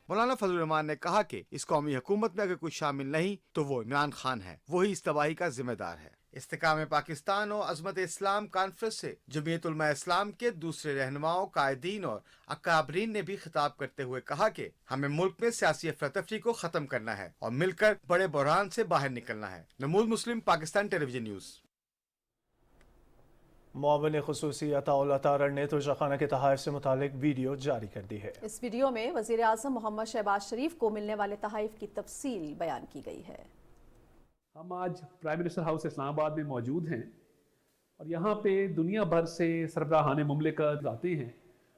[SPEAKER 14] मौलाना फजलुर रहमान ने कहा कि इस कौमी हुकूमत में अगर कोई शामिल नहीं तो वो इमरान खान है, वही इस तबाही का जिम्मेदार है। इस्तेकाम पाकिस्तान और अजमत इस्लाम कॉन्फ्रेंस से जमीयत उलमा इस्लाम के दूसरे रहनुमाओं, कायदीन और अकाबरीन ने भी खिताब करते हुए कहा कि हमें मुल्क में सियासी अफरा-तफरी को खत्म करना है और मिलकर बड़े बहरान से बाहर निकलना है। नमूद मुस्लिम, पाकिस्तान टेलीविजन न्यूज़।
[SPEAKER 1] मुआविन खुसूसी अताउल अतारड़ ने तोशाखाना के तहाइफ से मुतालिक वीडियो जारी कर दी है।
[SPEAKER 2] इस वीडियो में वजीर आजम मोहम्मद शहबाज शरीफ को मिलने वाले तहाइफ की तफसील बयान की गई है।
[SPEAKER 16] हम आज प्राइम मिनिस्टर हाउस इस्लामाबाद में मौजूद हैं और यहाँ पे दुनिया भर से सरबराहान मुमलिकत आते हैं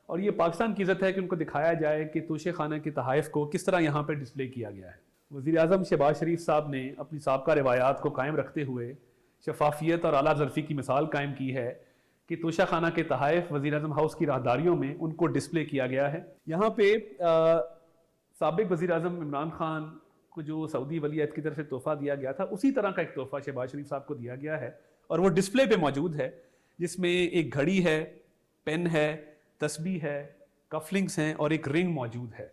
[SPEAKER 16] और ये पाकिस्तान की इज़्ज़त है कि उनको दिखाया जाए कि तोशे खाना के तहाइफ को किस तरह यहाँ पे डिस्प्ले किया गया है। वज़ीर आज़म शहबाज शरीफ साहब ने अपनी साबका रिवायात को कायम रखते हुए शफाफियत और आला ज़रफ़ी की मिसाल कायम की है कि तोशा खाना के तहाइफ वज़ीर आज़म हाउस की राहदारियों में उनको डिस्प्ले किया गया है। यहाँ पे साबिक़ वज़ीर आज़म इमरान खान को जो सऊदी वलीयत की तरफ से तोहफा दिया गया था, उसी तरह का एक तोहफा शहबाज शरीफ साहब को दिया गया है और वो डिस्प्ले पे मौजूद है, जिसमें एक घड़ी है, पेन है, तस्बीह है, कफलिंग्स हैं और एक रिंग मौजूद है।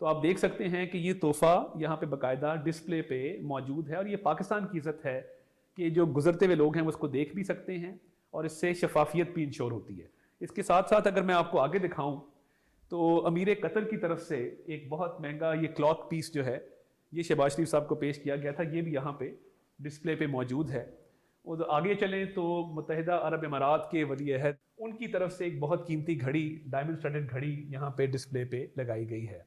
[SPEAKER 16] तो आप देख सकते हैं कि ये तोहफा यहाँ पे बाकायदा डिस्प्ले पे मौजूद है और ये पाकिस्तान की इज़्ज़त है कि जो गुजरते हुए लोग हैं वो उसको देख भी सकते हैं और इससे शफाफियत भी इंश्योर होती है। इसके साथ साथ अगर मैं आपको आगे दिखाऊं तो अमीर कतर की तरफ से एक बहुत महंगा ये क्लॉक पीस जो है ये शहबाज शरीफ साहब को पेश किया गया था, ये भी यहाँ पे डिस्प्ले पे मौजूद है। और आगे चलें तो मुत्तहिदा अरब इमारात के वली अहद उनकी तरफ से एक बहुत कीमती घड़ी, डायमंड स्टडेड घड़ी यहाँ पे डिस्प्ले पे लगाई गई है।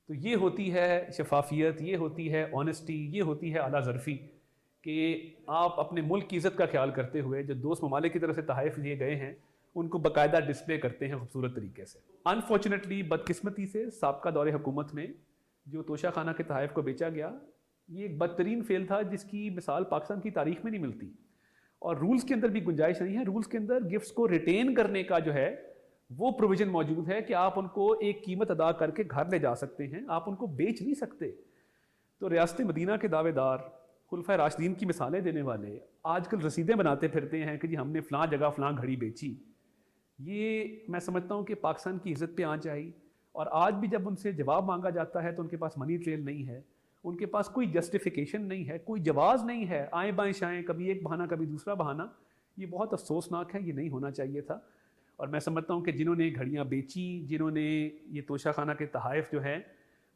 [SPEAKER 16] तो ये होती है शफाफियत, ये होती है ऑनेस्टी, ये होती है आला ज़रफ़ी कि आप अपने मुल्क की इज़्ज़त का ख्याल करते हुए जो दोस्त ममालिक की तरफ से तहाइफ दिए गए हैं उनको बाकायदा डिस्प्ले करते हैं खूबसूरत तरीके से। अनफॉर्चुनेटली, बदकिस्मती से साबका दौरे हुकूमत में जो तोशा खाना के तहाइफ को बेचा गया, ये एक बदतरीन फेल था जिसकी मिसाल पाकिस्तान की तारीख में नहीं मिलती और रूल्स के अंदर भी गुंजाइश नहीं है। रूल्स के अंदर गिफ्ट्स को रिटेन करने का जो है वो प्रोविजन मौजूद है कि आप उनको एक कीमत अदा करके घर ले जा सकते हैं, आप उनको बेच नहीं सकते। तो रियासत मदीना के दावेदार, खुलफाए राशिदीन की मिसालें देने वाले आजकल रसीदें बनाते फिरते हैं कि जी हमने फ़लाँ जगह फ़लाँ घड़ी बेची। ये मैं समझता हूँ कि पाकिस्तान की इज़्ज़त पे आँच आई और आज भी जब उनसे जवाब मांगा जाता है तो उनके पास मनी ट्रेल नहीं है, उनके पास कोई जस्टिफिकेशन नहीं है, कोई जवाज़ नहीं है। आएँ बाएँ शाएँ, कभी एक बहाना कभी दूसरा बहाना, ये बहुत अफसोसनाक है, ये नहीं होना चाहिए था। और मैं समझता हूँ कि जिन्होंने घड़ियाँ बेची, जिन्होंने ये तोशाखाना के तहाइफ जो हैं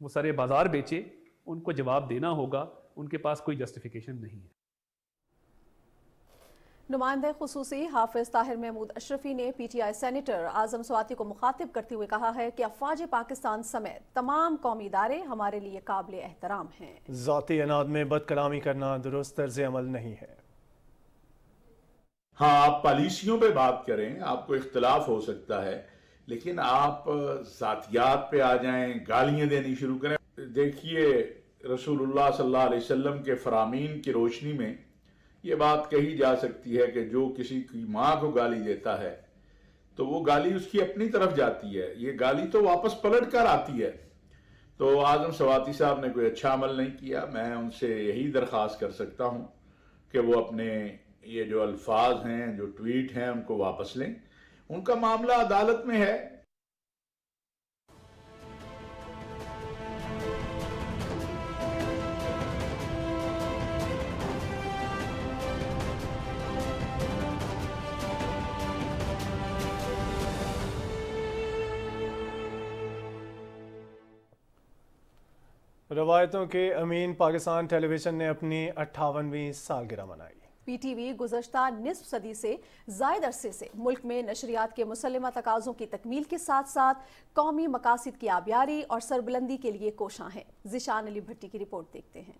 [SPEAKER 16] वो सारे बाज़ार बेचे, उनको जवाब देना होगा, उनके पास कोई जस्टिफिकेशन नहीं है।
[SPEAKER 2] नुमाइंदे खुसूसी हाफिज ताहिर महमूद अशरफी ने PTI सेनेटर आजम स्वाति को मुखातिब करते हुए कहा है कि अफवाज पाकिस्तान समेत तमाम कौमी इदारे हमारे लिए काबिल एहतराम हैं।
[SPEAKER 1] ज़ाती अनाद में बदकलामी करना दुरुस्त तर्ज अमल नहीं है।
[SPEAKER 17] हाँ, आप पॉलिसियों पे बात करें, आपको इख्तलाफ हो सकता है, लेकिन आप ज़ातियात पे आ जाएं, गालियां देनी शुरू करें। देखिए, रसूलुल्लाह सल्लल्लाहु अलैहि वसल्लम के फरामीन की रोशनी में ये बात कही जा सकती है कि जो किसी की माँ को गाली देता है तो वो गाली उसकी अपनी तरफ जाती है, ये गाली तो वापस पलट कर आती है। तो आजम स्वाति साहब ने कोई अच्छा अमल नहीं किया। मैं उनसे यही दरख्वास्त कर सकता हूँ कि वो अपने ये जो अल्फाज हैं, जो ट्वीट हैं, उनको वापस लें। उनका मामला अदालत में है।
[SPEAKER 1] रवायतों के अमीन पाकिस्तान टेलीविजन ने अपनी 58वीं सालगिरह मनाई।
[SPEAKER 2] PTV गुज़श्ता निस्फ सदी से ज़ायद अरसे से मुल्क में नशरियात के मुसल्लमा तकाज़ों की तकमील के साथ साथ कौमी मकासद की आबियारी और सरबुलंदी के लिए कोशां है। ज़िशान अली भट्टी की रिपोर्ट देखते हैं।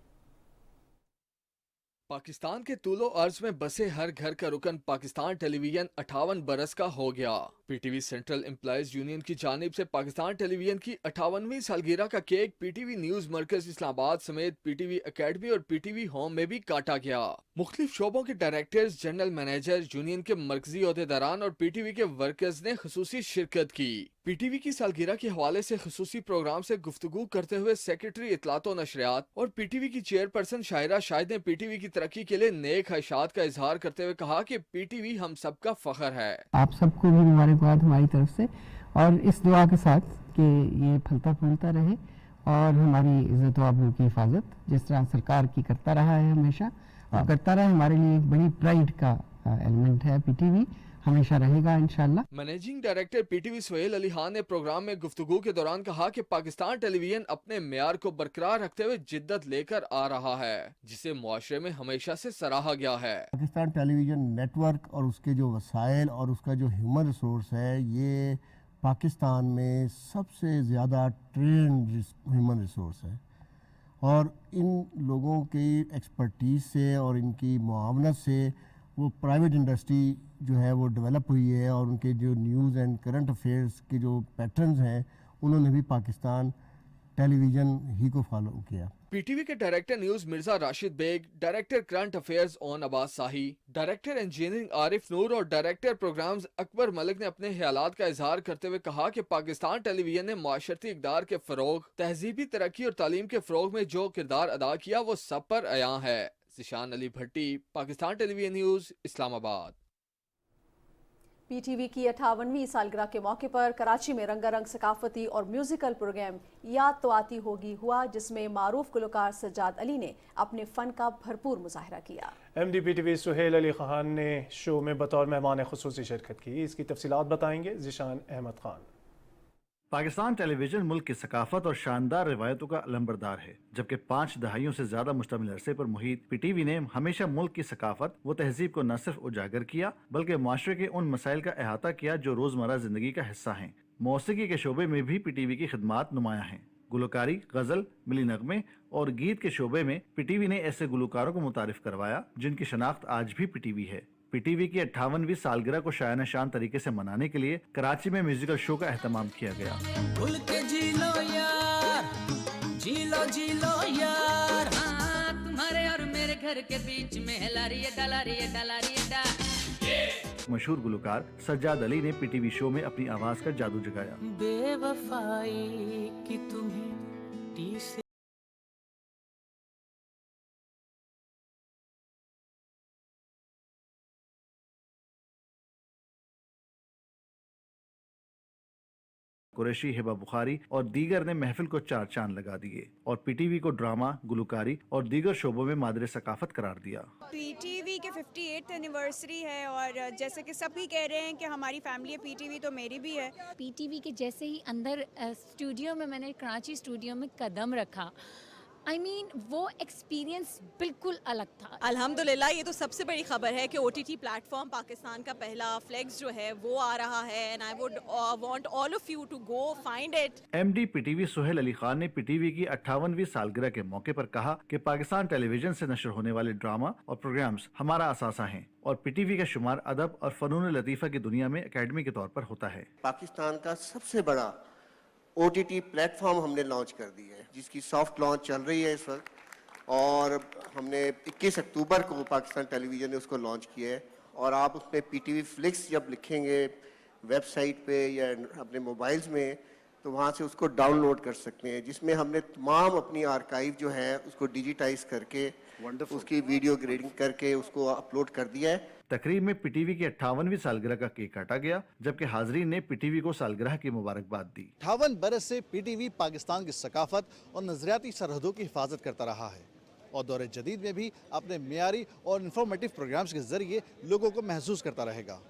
[SPEAKER 18] पाकिस्तान के तूलो अर्ज में बसे हर घर का रुकन पाकिस्तान टेलीविजन 58 बरस का हो गया। PTV सेंट्रल एम्प्लॉयज यूनियन की जानिब से पाकिस्तान टेलीविजन की 58वीं सालगिरह का केक PTV न्यूज मरकज इस्लामाबाद समेत PTV एकेडमी और PTV होम में भी काटा गया। मुख्तलिफ शोबों के डायरेक्टर्स, जनरल मैनेजर, यूनियन के मरकजी ओहदेदारान और PTV के वर्कर्स ने खुसूसी शिरकत की। PTV की सालगिरह के हवाले से खुसूसी प्रोग्राम से गुफ्तगू करते हुए सेक्रेटरी इतलात व नशरियात और PTV की चेयरपर्सन शायरा शाहिद ने PTV की तरक्की के लिए नेक ख्वाहिशात का इजहार करते हुए कहा कि PTV हम सबका फख्र है।
[SPEAKER 10] आप सबको भी मुबारकबाद हमारी तरफ से, और इस दुआ के साथ कि ये फलता फूलता रहे और हमारी इज्जत व आबरू की हिफाजत जिस तरह सरकार की करता रहा है हमेशा और करता रहे। हमारे लिए एक बड़ी प्राइड का एलिमेंट है PTV, हमेशा रहेगा इंशाल्लाह।
[SPEAKER 18] Managing director PTV Sohail Ali Khan ने प्रोग्राम में गुफ्तगू के दौरान कहा कि पाकिस्तान टेलीविजन अपने मेयार को बरकरार रखते हुए जिद्दत लेकर आ रहा है, जिसे मुआशरे में हमेशा से सराहा गया है।
[SPEAKER 19] पाकिस्तान टेलीविजन नेटवर्क और उसके जो वसाइल और उसका जो ह्यूमन रिसोर्स है, ये पाकिस्तान में सबसे ज़्यादा ट्रेंड ह्यूमन रिसोर्स है, और इन लोगों की एक्सपर्टीज़ से और इनकी मुआवनत से वो प्राइवेट इंडस्ट्री जो है वो डेवलप हुई है, और उनके जो न्यूज़ एंड करंट अफेयर्स के जो पैटर्न्स हैं उन्होंने भी पाकिस्तान टेलीविज़न ही को फॉलो किया।
[SPEAKER 18] PTV के director news Mirza Rashid Baig, director current affairs Aun Abbas Shahi, director engineering Arif Noor और डायरेक्टर प्रोग्राम्स अकबर मलिक ने अपने ख्यालात का इजहार करते हुए कहा कि पाकिस्तान टेलीविजन ने माशरती इक़दार के फ़रोग़, तहजीबी तरक्की और तालीम के फ़रोग़ में जो किरदार अदा किया वो सब पर अयां है। Zeeshan Ali Bhatti, Pakistan television news, Islamabad.
[SPEAKER 2] PTV की 58वीं सालगिरह के मौके पर कराची में रंगारंग सकाफती और म्यूजिकल प्रोग्राम याद तो आती होगी हुआ, जिसमें मारूफ गुलकार सज्जाद अली ने अपने फन का भरपूर मुजाहरा किया।
[SPEAKER 1] MD PTV सुहेल अली खान ने शो में बतौर मेहमान खुसूसी शिरकत की। इसकी तफसीलात बताएंगे ज़िशान अहमद खान।
[SPEAKER 20] पाकिस्तान टेलीविजन मुल्क की सकाफत और शानदार रिवायतों का अलंबरदार है। जबकि 5 दहाइयों से ज्यादा मुश्तमिल अरसे पर मुहित PTV ने हमेशा मुल्क की सकाफत व तहजीब को न सिर्फ उजागर किया बल्कि माशरे के उन मसाइल का अहाता किया जो रोजमर्रा जिंदगी का हिस्सा हैं। मौसीकी के शोबे में भी PTV की खिदमात नुमाया हैं। गुलकारी, गजल, मिली नगमे और गीत के शोबे में PTV ने ऐसे गुलकारों को मुतारिफ करवाया जिनकी शनाख्त आज भी PTV है। PTV की 58वीं सालगिरह को शायान शान तरीके से मनाने के लिए कराची में म्यूजिकल शो का एहतमाम किया गया।
[SPEAKER 21] खुल के जी लो यार, जी लो यार, हाँ तुम्हारे और मेरे घर के बीच में है लारी डाला डा।
[SPEAKER 20] मशहूर गुलकार सज्जाद अली ने PTV शो में अपनी आवाज का जादू जगाया।
[SPEAKER 21] बेवफाई की तुम्हें टी से
[SPEAKER 20] कुरैशी, हिबा बुखारी और दीगर ने महफिल को 4 चांद लगा दिए और पीटीवी को ड्रामा, गुलकारी और दीगर शोबों में मादरे सकाफत करार दिया।
[SPEAKER 3] पीटीवी के 58th एनिवर्सरी है और जैसे कि सभी कह रहे हैं कि हमारी फैमिली है पीटीवी, तो मेरी भी है।
[SPEAKER 22] पीटीवी के जैसे ही अंदर स्टूडियो में मैंने कराची स्टूडियो में कदम रखा, वो एक्सपीरियंस बिल्कुल अलग था।
[SPEAKER 23] अल्हम्दुलिल्लाह, ये तो सबसे बड़ी खबर है कि ओटीटी प्लेटफॉर्म पाकिस्तान का पहला फ्लेक्स जो है वो आ रहा है and I would want all of you to go find it.
[SPEAKER 20] MD PTV Suhail Ali Khan ने पीटीवी की 58वीं सालगिरह के मौके पर कहा कि पाकिस्तान टेलीविजन से नशर होने वाले ड्रामा और प्रोग्राम्स हमारा असासा हैं और पीटीवी का शुमार अदब और फनून लतीफ़ा की दुनिया में अकेडमी के तौर पर होता है।
[SPEAKER 24] पाकिस्तान का सबसे बड़ा ओटीटी प्लेटफॉर्म हमने लॉन्च कर दी है, जिसकी सॉफ्ट लॉन्च चल रही है इस वक्त, और हमने 21 अक्टूबर को पाकिस्तान टेलीविज़न ने उसको लॉन्च किया है। और आप उसमें पीटीवी फ्लिक्स जब लिखेंगे वेबसाइट पे या अपने मोबाइल्स में, तो वहाँ से उसको डाउनलोड कर सकते हैं, जिसमें हमने तमाम अपनी आर्काइव जो है उसको डिजिटाइज करके उसकी वीडियो ग्रेडिंग करके उसको अपलोड कर दिया है।
[SPEAKER 20] तकरीब में पीटीवी की 58वीं सालगिरह का केक काटा गया, जबकि हाजरीन ने पीटीवी को सालगिरह की मुबारकबाद दी।
[SPEAKER 25] 58 बरस से पीटीवी पाकिस्तान की सकाफत और नजरियाती सरहदों की हिफाजत करता रहा है और दौर जदीद में भी अपने मियारी और इंफॉर्मेटिव प्रोग्राम्स के जरिए लोगों को महसूस करता रहेगा।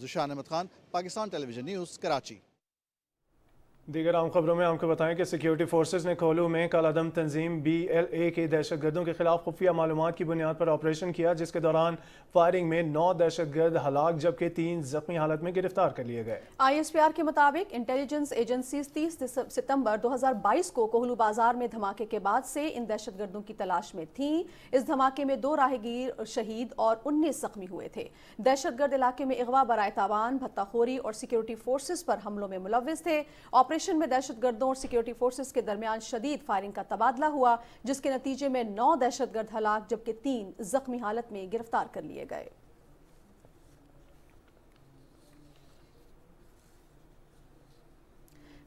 [SPEAKER 25] ज़ुशान अहमद खान, पाकिस्तान टेलीविजन न्यूज़, कराची।
[SPEAKER 1] दीगर आम खबरों में आपको बताएं कि सिक्योरिटी फोर्सेस ने कोलू में कालादम तंजीम BLA के दहशतगर्दों के खिलाफ खुफिया मालूमात की बुनियाद पर ऑपरेशन किया, जिसके दौरान फायरिंग में 9 दहशतगर्द हलाक जबकि 3 जख्मी हालत में गिरफ्तार कर लिए गए।
[SPEAKER 2] ISPR के मुताबिक इंटेलिजेंस एजेंसी 30 सितंबर 2022 को कोहलू बाजार में धमाके के बाद से इन दहशतगर्दों की तलाश में थीं। इस धमाके में 2 राहगीर शहीद और 19 जख्मी हुए थे। दहशतगर्द इलाके में अगवा, बराए तावान, भत्ताखोरी और सिक्योरिटी फोर्सेस पर हमलों में मुलव्विस थे। ऑपरेशन में दहशतगर्दों और सिक्योरिटी फोर्सेस के दरमियान शदीद फायरिंग का तबादला हुआ, जिसके नतीजे में 9 दहशतगर्द हलाक जबकि 3 जख्मी हालत में गिरफ्तार कर लिए गए।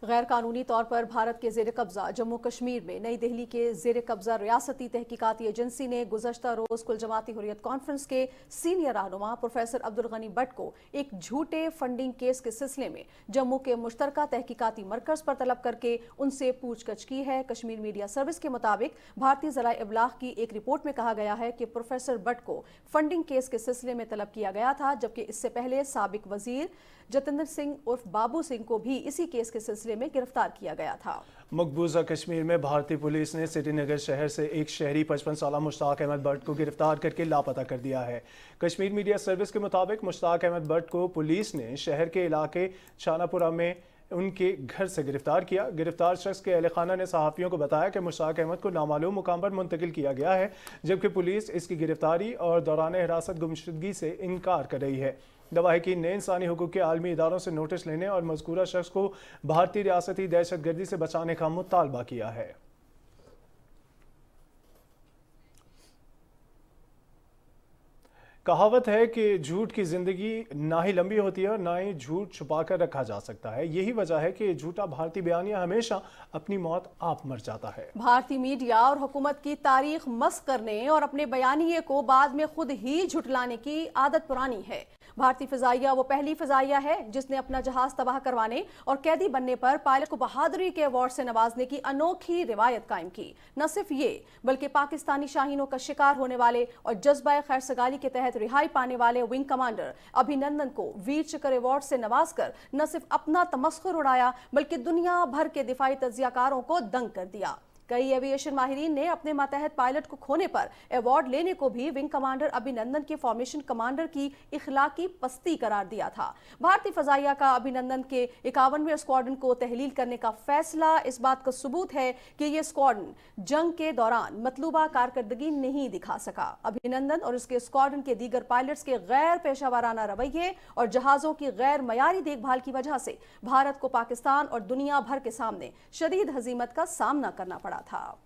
[SPEAKER 2] गैर कानूनी तौर पर भारत के जेर कब्जा जम्मू कश्मीर में नई दिल्ली के जेर कब्जा रियासती तहकीकाती एजेंसी ने गुज़श्ता रोज कुल जमाती हुर्रियत कॉन्फ्रेंस के सीनियर रहनुमा प्रोफेसर अब्दुल गनी भट्ट को एक झूठे फंडिंग केस के सिलसिले में जम्मू के मुश्तरका तहकीकाती मरकज पर तलब करके उनसे पूछताछ की है। कश्मीर मीडिया सर्विस के मुताबिक भारतीय ज़राए इब्लाग की एक रिपोर्ट में कहा गया है कि प्रोफेसर भट्ट को फंडिंग केस के सिलसिले में तलब किया गया था, जबकि इससे पहले साबिक वजीर जतेंद्र सिंह उर्फ बाबू सिंह को भी इसी केस के सिलसिले में गिरफ्तार किया गया था।
[SPEAKER 1] मकबूजा कश्मीर में भारतीय पुलिस ने श्रीनगर शहर से एक शहरी 55 साल मुश्ताक अहमद भट्ट को गिरफ्तार करके लापता कर दिया है। कश्मीर मीडिया सर्विस के मुताबिक मुश्ताक अहमद भट्ट को पुलिस ने शहर के इलाके शानापुरा में उनके घर से गिरफ्तार किया। गिरफ्तार शख्स के अहल खाना ने सहाफ़ियों को बताया कि मुश्ताक अहमद को नामालूम मुकाम पर मुंतकिल किया गया है, जबकि पुलिस इसकी गिरफ्तारी और दौरान हिरासत गुमशुदगी से इनकार कर रही है। दवाहिकीन ने इंसानी हुकूक के आलमी इदारों से नोटिस लेने और मज़कूरा शख्स को भारतीय रियासती दहशतगर्दी से बचाने का मुतालबा किया है। कहावत है कि झूठ की जिंदगी ना ही लंबी होती है और ना ही झूठ छुपा कर रखा जा सकता है। यही वजह है कि झूठा भारतीय बयानिया हमेशा अपनी मौत आप मर जाता है।
[SPEAKER 2] भारतीय मीडिया और हुकूमत की तारीख मस्ख करने और अपने बयानिए को बाद में खुद ही झुठलाने की आदत पुरानी है। भारतीय फिजाइया वो पहली फिजाइया है जिसने अपना जहाज तबाह करवाने और कैदी बनने पर पायलट को बहादुरी के अवार्ड से नवाजने की अनोखी रिवायत कायम की। न सिर्फ ये बल्कि पाकिस्तानी शाहीनों का शिकार होने वाले और जज्बा खैरसगाली के तहत रिहाई पाने वाले विंग कमांडर अभिनंदन को वीर चक्र अवार्ड से नवाजकर न सिर्फ अपना तमस्खुर उड़ाया बल्कि दुनिया भर के दिफाई तज्जियाकारों को दंग कर दिया। कई एविएशन माहिरीन ने अपने मातहत पायलट को खोने पर अवार्ड लेने को भी विंग कमांडर अभिनंदन के फॉर्मेशन कमांडर की इखलाकी पस्ती करार दिया था। भारतीय फजाइया का अभिनंदन के 51वें स्क्वाड्रन को तहलील करने का फैसला इस बात का सबूत है कि यह स्क्वाड्रन जंग के दौरान मतलूबा कारकर्दगी नहीं दिखा सका। अभिनंदन और उसके स्क्वाड्रन के दीगर पायलट्स के गैर पेशावराना रवैये और जहाजों की गैर मयारी देखभाल की वजह से भारत को पाकिस्तान और दुनिया भर के सामने शदीद हजीमत का सामना करना पड़ा था।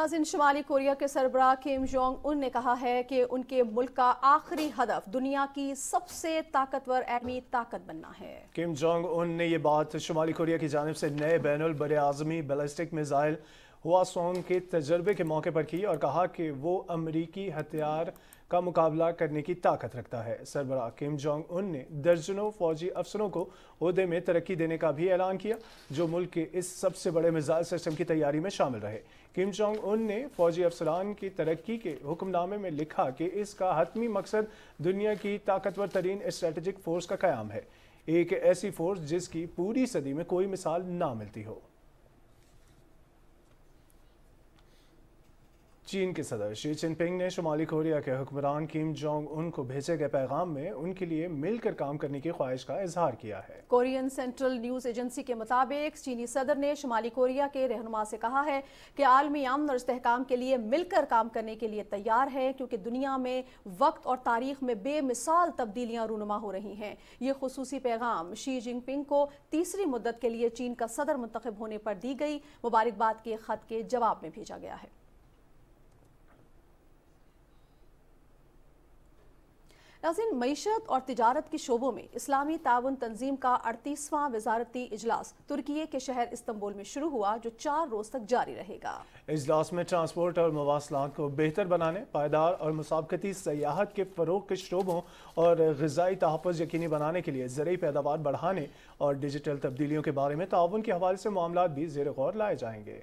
[SPEAKER 2] नाज़रीन, शुमाली कोरिया के सरबराह किम जोंग उन ने कहा है कि उनके मुल्क का आखिरी हदफ दुनिया की सबसे ताकतवर एटमी ताकत बनना है।
[SPEAKER 1] किम जोंग उन ने ये बात शुमाली कोरिया की जानिब से नए बैनुल बड़े आज़मी बैलिस्टिक मिसाइल हुआसोंग के तजर्बे के मौके पर की और कहा कि वो अमरीकी हथियार का मुकाबला करने की ताकत रखता है। सरबराह किम जोंग उन ने दर्जनों फौजी अफसरों को ओहदे में तरक्की देने का भी ऐलान किया जो मुल्क के इस सबसे बड़े मिसाइल सिस्टम की तैयारी में शामिल रहे। किम जोंग उन ने फौजी अफसरान की तरक्की के हुक्मनामे में लिखा कि इसका हतमी मकसद दुनिया की ताकतवर तरीन स्ट्रेटेजिक फोर्स का क़याम है, एक ऐसी फोर्स जिसकी पूरी सदी में कोई मिसाल ना मिलती हो। चीन के सदर शी जिनपिंग ने शुमाली कोरिया के हुक्मरान किम जोंग उन को भेजे गए पैगाम में उनके लिए मिलकर काम करने की ख्वाहिश का इजहार किया है।
[SPEAKER 2] कोरियन सेंट्रल न्यूज एजेंसी के मुताबिक चीनी सदर ने शुमाली कोरिया के रहनुमा से कहा है कि आलमी अमन और इस्तेहकाम के लिए मिलकर काम करने के लिए तैयार है, क्योंकि दुनिया में वक्त और तारीख में बेमिसाल तब्दीलियां रूनुमा हो रही हैं। ये खुसूसी पैगाम शी जिनपिंग को तीसरी मुद्दत के लिए चीन का सदर मुंतखब होने पर दी गई मुबारकबाद के खत के जवाब में भेजा गया है। नाज़रीन, मईशत और तिजारत के शोबों में इस्लामी ताउन तंजीम का 38वां वजारती इजलास तुर्की के शहर इस्तंबुल में शुरू हुआ, जो 4 रोज तक जारी रहेगा।
[SPEAKER 1] इजलास में ट्रांसपोर्ट और मवासलात को बेहतर बनाने, पायदार और मुसाबकती सयाहत के फरोग के शोबों और ग़िज़ाई तहफ़्फ़ुज़ यकीनी बनाने के लिए ज़रूरी पैदावार बढ़ाने और डिजिटल तब्दीलियों के बारे में ताउन के हवाले से मामलात भी ज़ेर गौर लाए जाएंगे।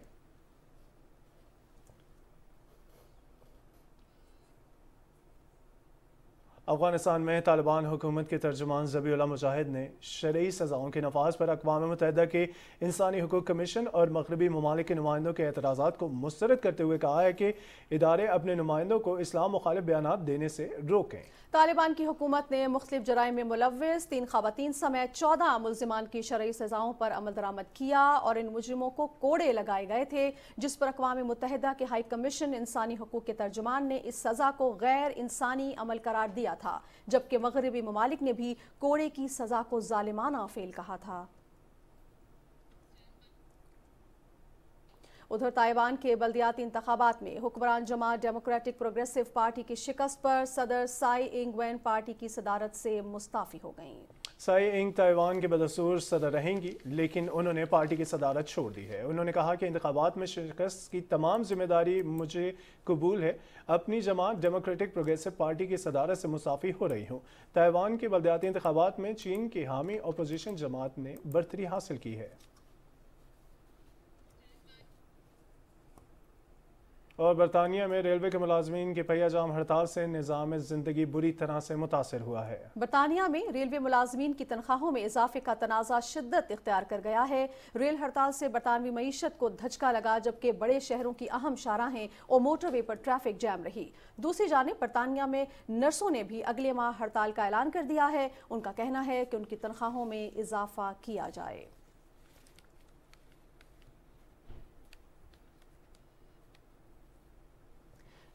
[SPEAKER 1] अफगानिस्तान में तालिबान हुकूमत के तर्जुमान ज़बीउल्लाह मुजाहिद ने शरई सज़ाओं के नफाज पर अक़वाम मुत्तहिदा के इंसानी हुकूक कमीशन और मगरबी ममालिक के नुमाइंदों के एतराज़ात को मुस्तरद करते हुए कहा है कि इदारे अपने नुमाइंदों को इस्लाम मुखालिफ बयानात देने से रोकें।
[SPEAKER 2] तालिबान की हुकूमत ने मुख्तलिफ जराइम में मुलव्विस 3 ख़वातीन समेत 14 मुल्ज़िमान की शरई सज़ाओं पर अमल दरामद किया और इन मुजरिमों को कोड़े लगाए गए थे, जिस पर अक़वाम मुत्तहिदा के हाई कमीशन इंसानी हुकूक के तर्जुमान ने इस सज़ा को गैर इंसानी अमल करार दिया था, जबकि मगरबी ममालिक ने भी कोड़े की सज़ा को ज़ालिमाना फेल कहा था। उधर ताइवान के बल्दियाती इंतखाबात में हुक्मरान जमात डेमोक्रेटिक प्रोग्रेसिव पार्टी की शिकस्त पर सदर साई इंग वेन पार्टी की सदारत से मुस्ताफ़ी हो गईं।
[SPEAKER 1] साई इंग ताइवान के बदसूर सदर रहेंगी, लेकिन उन्होंने पार्टी की सदारत छोड़ दी है। उन्होंने कहा कि इंतखाबात में शिकस्त की तमाम जिम्मेदारी मुझे कबूल है। अपनी जमात डेमोक्रेटिक प्रोग्रेसिव पार्टी की सदारत से मुस्ताफ़ी हो रही हूँ। ताइवान के बल्दियाती इंतखाबात में चीन की हामी अपोजिशन जमात ने बरतरी हासिल की है। और बरतानिया में रेलवे के मुलाजमीन की पहिया जाम हड़ताल से निज़ाम ज़िंदगी बुरी तरह से मुतासर हुआ है।
[SPEAKER 2] बरतानिया में रेलवे मुलाजमीन की तनख्वाहों में इजाफे का तनाज़ा शिद्दत इख्तियार कर गया है। रेल हड़ताल से बरतानवी मईशत को धचका लगा, जबकि बड़े शहरों की अहम शाहराहें और मोटरवे पर ट्रैफिक जैम रही। दूसरी जानिब बरतानिया में नर्सों ने भी अगले माह हड़ताल का ऐलान कर दिया है। उनका कहना है कि उनकी तनख्वाहों में इजाफा किया जाए।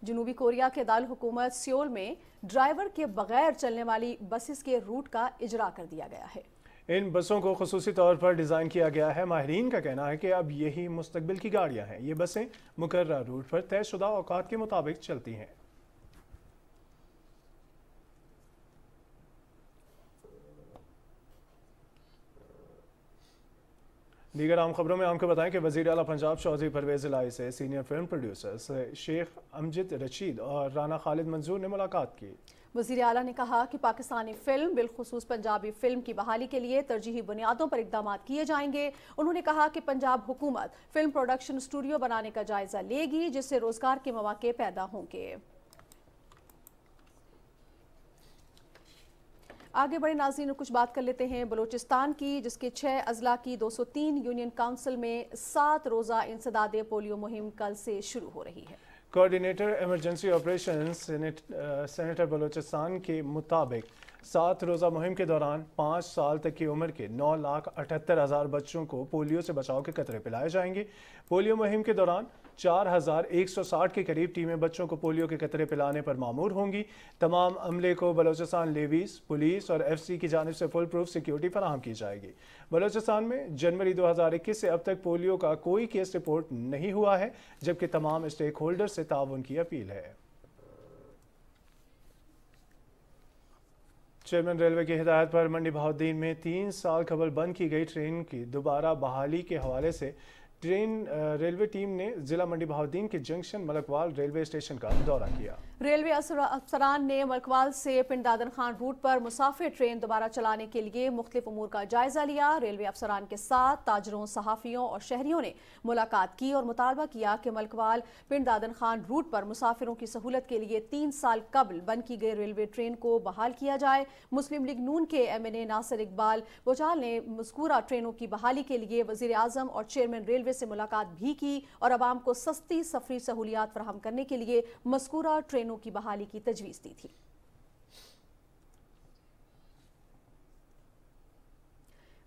[SPEAKER 2] जनूबी कोरिया के दारुल हुकूमत सियोल में ड्राइवर के बगैर चलने वाली बसेस के रूट का इजरा कर दिया गया है।
[SPEAKER 1] इन बसों को खुसूसी तौर पर डिज़ाइन किया गया है। माहिरीन का कहना है कि अब यही मुस्तकबिल की गाड़ियां हैं। ये बसें मुकर्रर रूट पर तयशुदा औकात के मुताबिक चलती हैं। दीगर आम खबरों में आपको बताएं कि वज़ीर आला पंजाब चौधरी परवेज़ इलाही से senior film producer Sheikh Amjad Rasheed और राना खालिद मंजूर ने मुलाकात की।
[SPEAKER 2] वज़ीर आला ने कहा कि पाकिस्तानी फिल्म बिलखुसूस पंजाबी फिल्म की बहाली के लिए तरजीही बुनियादों पर इक़दाम किए जाएंगे। उन्होंने कहा कि पंजाब हुकूमत फिल्म प्रोडक्शन स्टूडियो बनाने का जायजा लेगी, जिससे रोजगार के मौके पैदा होंगे। आगे बढ़े नाज़रीन, कुछ बात कर लेते हैं बलूचिस्तान की, जिसके 6 अजला की 203 यूनियन काउंसिल में 7 रोज़ा इंसदाद पोलियो मुहिम कल से शुरू हो रही है।
[SPEAKER 1] Coordinator emergency operation senator Balochistan के मुताबिक 7 रोज़ा मुहिम के दौरान 5 साल तक की उम्र के 9,78,000 बच्चों को पोलियो से बचाव के कतरे पिलाए जाएंगे। पोलियो मुहिम के दौरान 4160 के करीब टीमें बच्चों को पोलियो के कतरे पिलाने पर मामूर होंगी। तमाम अमले को बलोचिस्तान लेवीज, पुलिस और FC की जानिब से फुल प्रूफ सिक्योरिटी फराहम की जाएगी। बलोचिस्तान में जनवरी 2021 से अब तक पोलियो का कोई केस रिपोर्ट नहीं हुआ है, जबकि तमाम स्टेक होल्डर से ताउन की अपील है। चेयरमैन रेलवे की हिदायत पर मंडी बहाउद्दीन में 3 साल कबल बंद की गई ट्रेन की दोबारा बहाली के हवाले से रेलवे टीम ने जिला मंडी बहाउद्दीन के जंक्शन मलकवाल रेलवे स्टेशन का दौरा किया। रेलवे अफसरान ने मलकवाल से पिंड दादन खान रूट पर मुसाफिर ट्रेन दोबारा चलाने के लिए मुख्तलिफ उमूर का जायजा लिया। रेलवे अफसरान के साथ ताजरों, सहाफ़ियों और शहरियों ने मुलाकात की और मुतालबा किया कि मलकवाल पिंड दादन खान रूट पर मुसाफिरों की सहूलत के लिए 3 साल कबल बंद की गई रेलवे ट्रेन को बहाल किया जाए। मुस्लिम लीग नून के MNA नासिर इकबाल बोचाल ने मज़कूरा ट्रेनों की बहाली के लिए वज़ीर आज़म और चेयरमैन रेलवे से मुलाकात भी की और अवाम को सस्ती सफरी सहूलियात फराहम करने के लिए मज़कूरा ट्रेनों की बहाली की तजवीज़ दी थी।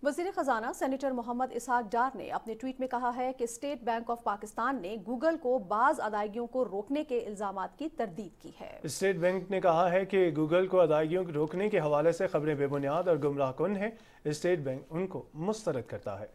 [SPEAKER 1] वज़ीर ख़जाना सेनेटर मोहम्मद इसहाक डार ने अपने ट्वीट में कहा है कि स्टेट बैंक ऑफ पाकिस्तान ने गूगल को बाज़ अदायगियों को रोकने के इल्ज़ामात की तरदीद की है। स्टेट बैंक ने कहा है कि गूगल को अदायगियों को रोकने के हवाले से खबरें बेबुनियाद और गुमराहकुन हैं। स्टेट बैंक उनको मुस्तरद करता है।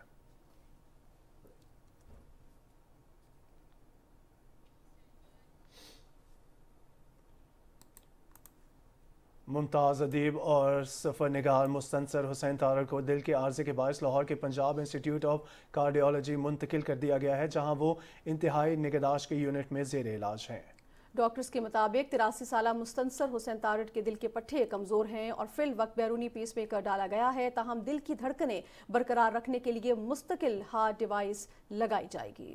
[SPEAKER 1] मुमताज़ अदीब और सफ़र निगार मुस्तनसर हुसैन तारड़ को दिल के आर्ज़े के बायस लाहौर के पंजाब इंस्टीट्यूट ऑफ कार्डियोलॉजी मुंतकिल कर दिया गया है, जहां वो इंतहाई निगहदाश्त के यूनिट में ज़ेर इलाज हैं। डॉक्टर्स के मुताबिक 83 साला मुस्तनसर हुसैन तारड़ के दिल के पट्टे कमज़ोर हैं और फिल वक्त बैरूनी पीस मेकर डाला गया है। ताहम दिल की धड़कनें बरकरार रखने के लिए मुस्तकिल हार्ट डिवाइस लगाई जाएगी।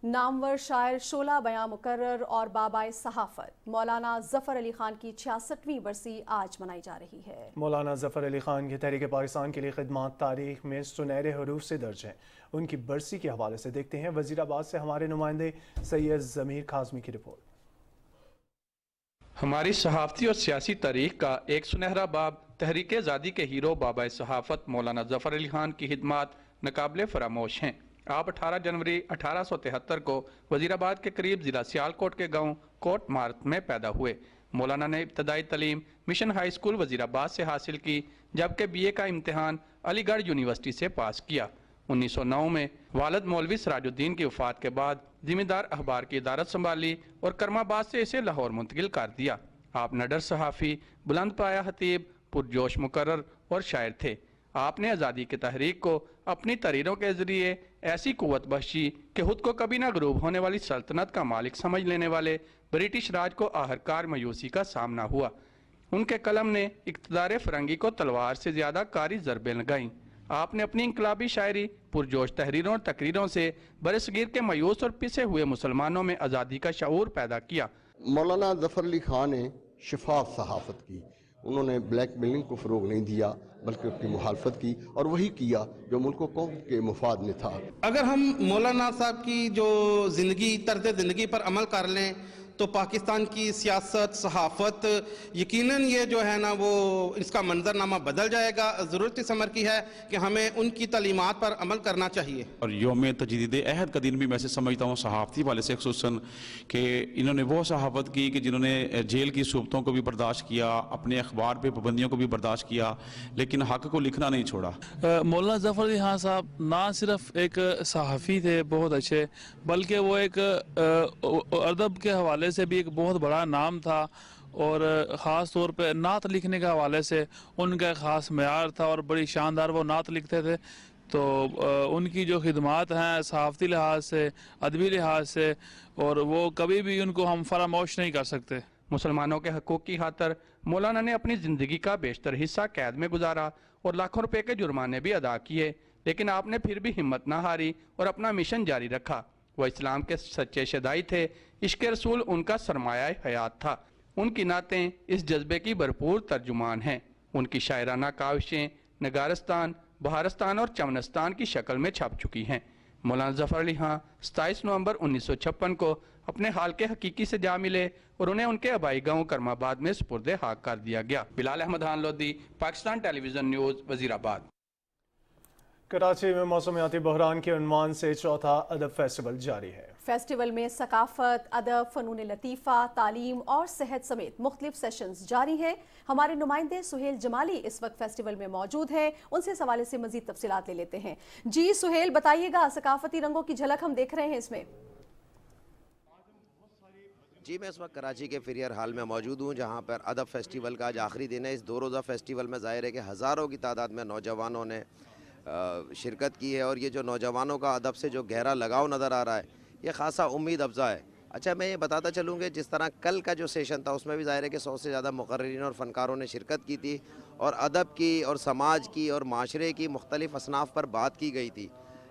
[SPEAKER 1] नामवर शायर शोला बयां मुकर्रर और बाबाए सहाफत मौलाना ज़फ़र अली खान की 66वीं बरसी आज मनाई जा रही है। मौलाना ज़फ़र अली खान की तहरीक पाकिस्तान के लिए खिदमत तारीख में सुनहरे हरूफ से दर्ज हैं। उनकी बरसी के हवाले से देखते हैं वज़ीराबाद से हमारे नुमाइंदे सैयद ज़मीर खाज़मी की रिपोर्ट।
[SPEAKER 4] हमारी सहाफ़ती और सियासी तारीख का एक सुनहरा बाब तहरीक आज़ादी के हीरो बाबाए सहाफत मौलाना ज़फ़र अली खान की खिदमत नाकाबिले फरामोश हैं। आप 18 जनवरी 1873 को वजीराबाद के करीब ज़िला सियालकोट के गांव कोट मार्त में पैदा हुए। मौलाना ने इब्तदाई तालीम मिशन हाई स्कूल वजीराबाद से हासिल की, जबकि BA का इम्तिहान अलीगढ़ यूनिवर्सिटी से पास किया। 1909 में वालिद मौलवी सिराजुद्दीन की वफ़ात के बाद ज़िम्मेदार अखबार की इदारत संभाली और करमाबाद से इसे लाहौर मुंतकिल कर दिया। आप नडर सहाफ़ी, बुलंद पाया खतीब, पुरजोश मुकर्रर और शायर थे। आपने आज़ादी की तहरीक को अपनी तहरीरों के ज़रिए ऐसी कुव्वत बख्शी कि खुद को कभी ना गरूब होने वाली सल्तनत का मालिक समझ लेने वाले ब्रिटिश राज को आखिरकार मायूसी का सामना हुआ। उनके कलम ने इक़्तिदार फ़िरंगी को तलवार से ज़्यादा कारी ज़रबें लगाईं। आपने अपनी इनकलाबी शायरी, पुरजोश तहरीरों और तकरीरों से बरसगीर के मायूस और पिसे हुए मुसलमानों में आज़ादी का शऊर पैदा किया।
[SPEAKER 5] मौलाना ज़फ़र अली खान ने शफाफ सहाफ़त की। उन्होंने ब्लैक मेलिंग को फ़रोग नहीं दिया, बल्कि अपनी मुखालफत की और वही किया जो मुल्क को कौम के मुफाद में था।
[SPEAKER 6] अगर हम मौलाना साहब की जो ज़िंदगी, तर्ज़ ज़िंदगी पर अमल कर लें तो पाकिस्तान की सियासत, सहाफ़त यकीनन ये जो है ना वो इसका मंजरनामा बदल जाएगा। ज़रूरत इस अमर की है कि हमें उनकी तालीमात पर अमल करना चाहिए। और
[SPEAKER 7] यौम तजदीद अहद का दिन भी मैं समझता हूँ सहाफ़ती वाले से खुसूसन कि इन्होंने वो सहाफ़त की कि जिन्होंने जेल की सूबतों को भी बर्दाश्त किया, अपने अखबार पे पाबंदियों को भी बर्दाश्त किया, लेकिन हक़ को लिखना नहीं छोड़ा।
[SPEAKER 9] मौलाना ज़फ़र अली खान साहब ना सिर्फ एक सहाफ़ी थे बहुत अच्छे, बल्कि वो एक अदब के हवाले से भी एक बहुत बड़ा नाम था और ख़ास तौर पे नात लिखने के हवाले से उनका ख़ास मेयार था और बड़ी शानदार वो नात लिखते थे। तो उनकी जो खिदमात हैं सहाफ़ती लिहाज से, अदबी लिहाज से, और वो कभी भी उनको हम फरामोश नहीं कर सकते।
[SPEAKER 4] मुसलमानों के हकूक़ की खातर मौलाना ने अपनी ज़िंदगी का बेशतर हिस्सा कैद में गुजारा और लाखों रुपए के जुर्माने भी अदा किए, लेकिन आपने फिर भी हिम्मत ना हारी और अपना मिशन जारी रखा। वह इस्लाम के सच्चे शदाई थे। इश्क़ रसूल उनका सरमाया हयात था। उनकी नातें इस जज्बे की भरपूर तर्जुमान हैं। उनकी शायराना काविशें नगारस्तान, बहारस्तान और चमनस्तान की शक्ल में छप चुकी हैं। مولانا ظفر علی خان 27 نومبر 1956 کو اپنے حال کے حقیقی سے جا ملے اور انہیں ان کے آبائی گاؤں کرم آباد میں سپرد خاک کر دیا گیا۔ بلال احمد خان لودھی، پاکستان ٹیلی ویژن نیوز، وزیر آباد۔
[SPEAKER 1] کراچی میں موسمیاتی بحران کے عنوان سے چوتھا ادب فیسٹیول جاری ہے۔
[SPEAKER 2] فیسٹیول میں ثقافت، ادب، فنون لطیفہ، تعلیم اور صحت سمیت مختلف سیشنز جاری ہیں۔ ہمارے نمائندے سہیل جمالی اس وقت فیسٹیول میں موجود ہیں، ان سے اس حوالے سے مزید تفصیلات لے لیتے ہیں۔ جی سہیل، بتائیے گا، ثقافتی رنگوں کی جھلک ہم دیکھ رہے ہیں اس میں۔
[SPEAKER 8] جی، میں اس وقت کراچی کے فریئر ہال میں موجود ہوں، جہاں پر ادب فیسٹیول کا آج آخری دن ہے۔ اس 2 روزہ فیسٹیول میں ظاہر ہے کہ ہزاروں کی تعداد میں نوجوانوں نے شرکت کی ہے، اور یہ جو نوجوانوں کا ادب سے جو گہرا لگاؤ نظر آ رہا ہے، یہ خاصا امید افزا ہے۔ اچھا، میں یہ بتاتا چلوں کہ جس طرح کل کا جو سیشن تھا اس میں بھی ظاہر ہے کہ 100 سے زیادہ مقررین اور فنکاروں نے شرکت کی تھی، اور ادب کی اور سماج کی اور معاشرے کی مختلف اصناف پر بات کی گئی تھی۔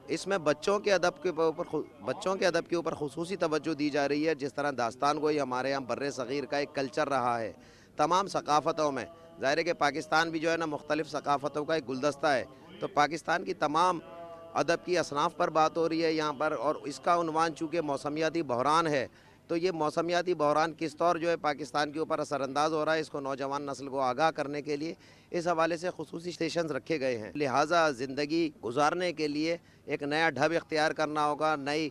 [SPEAKER 8] اس میں بچوں کے ادب کے اوپر خصوصی توجہ دی جا رہی ہے۔ جس طرح داستان گوئی ہمارے یہاں بر صغیر کا ایک کلچر رہا ہے، تمام ثقافتوں میں ظاہر ہے کہ پاکستان بھی جو ہے نا مختلف ثقافتوں کا ایک گلدستہ ہے، تو پاکستان کی تمام ادب کی اصناف پر بات ہو رہی ہے یہاں پر، اور اس کا عنوان چونکہ موسمیاتی بحران ہے، تو یہ موسمیاتی بحران کس طور جو ہے پاکستان کے اوپر اثر انداز ہو رہا ہے، اس کو نوجوان نسل کو آگاہ کرنے کے لیے اس حوالے سے خصوصی سیشنز رکھے گئے ہیں۔ لہٰذا زندگی گزارنے کے لیے ایک نیا ڈھب اختیار کرنا ہوگا، نئی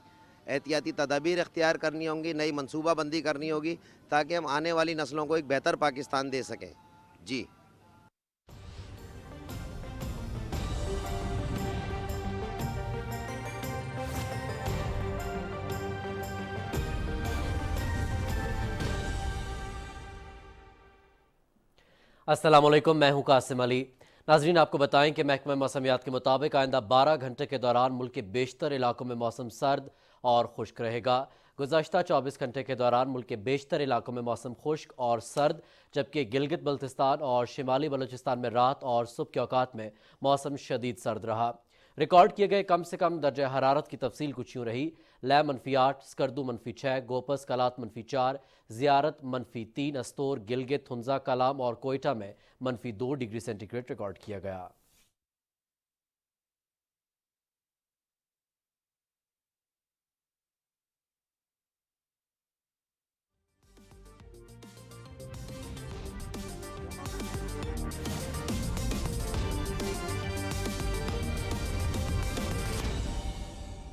[SPEAKER 8] احتیاطی تدابیر اختیار کرنی ہوں گی، نئی منصوبہ بندی کرنی ہوگی، تاکہ ہم آنے والی نسلوں کو ایک بہتر پاکستان دے سکیں۔ جی
[SPEAKER 11] السلام علیکم، میں ہوں قاسم علی۔ ناظرین، آپ کو بتائیں کہ محکمہ موسمیات کے مطابق آئندہ 12 گھنٹے کے دوران ملک کے بیشتر علاقوں میں موسم سرد اور خشک رہے گا۔ گزشتہ 24 گھنٹے کے دوران ملک کے بیشتر علاقوں میں موسم خشک اور سرد، جبکہ گلگت بلتستان اور شمالی بلوچستان میں رات اور صبح کے اوقات میں موسم شدید سرد رہا۔ ریکارڈ کیے گئے کم سے کم درجہ حرارت کی تفصیل کچھ یوں رہی: لے -8، سکردو -6، گوپس کلات -4، زیارت -3، استور، گلگت، ہنزا، کلام اور کوئٹہ میں -2 ڈگری سینٹی گریڈ ریکارڈ کیا گیا۔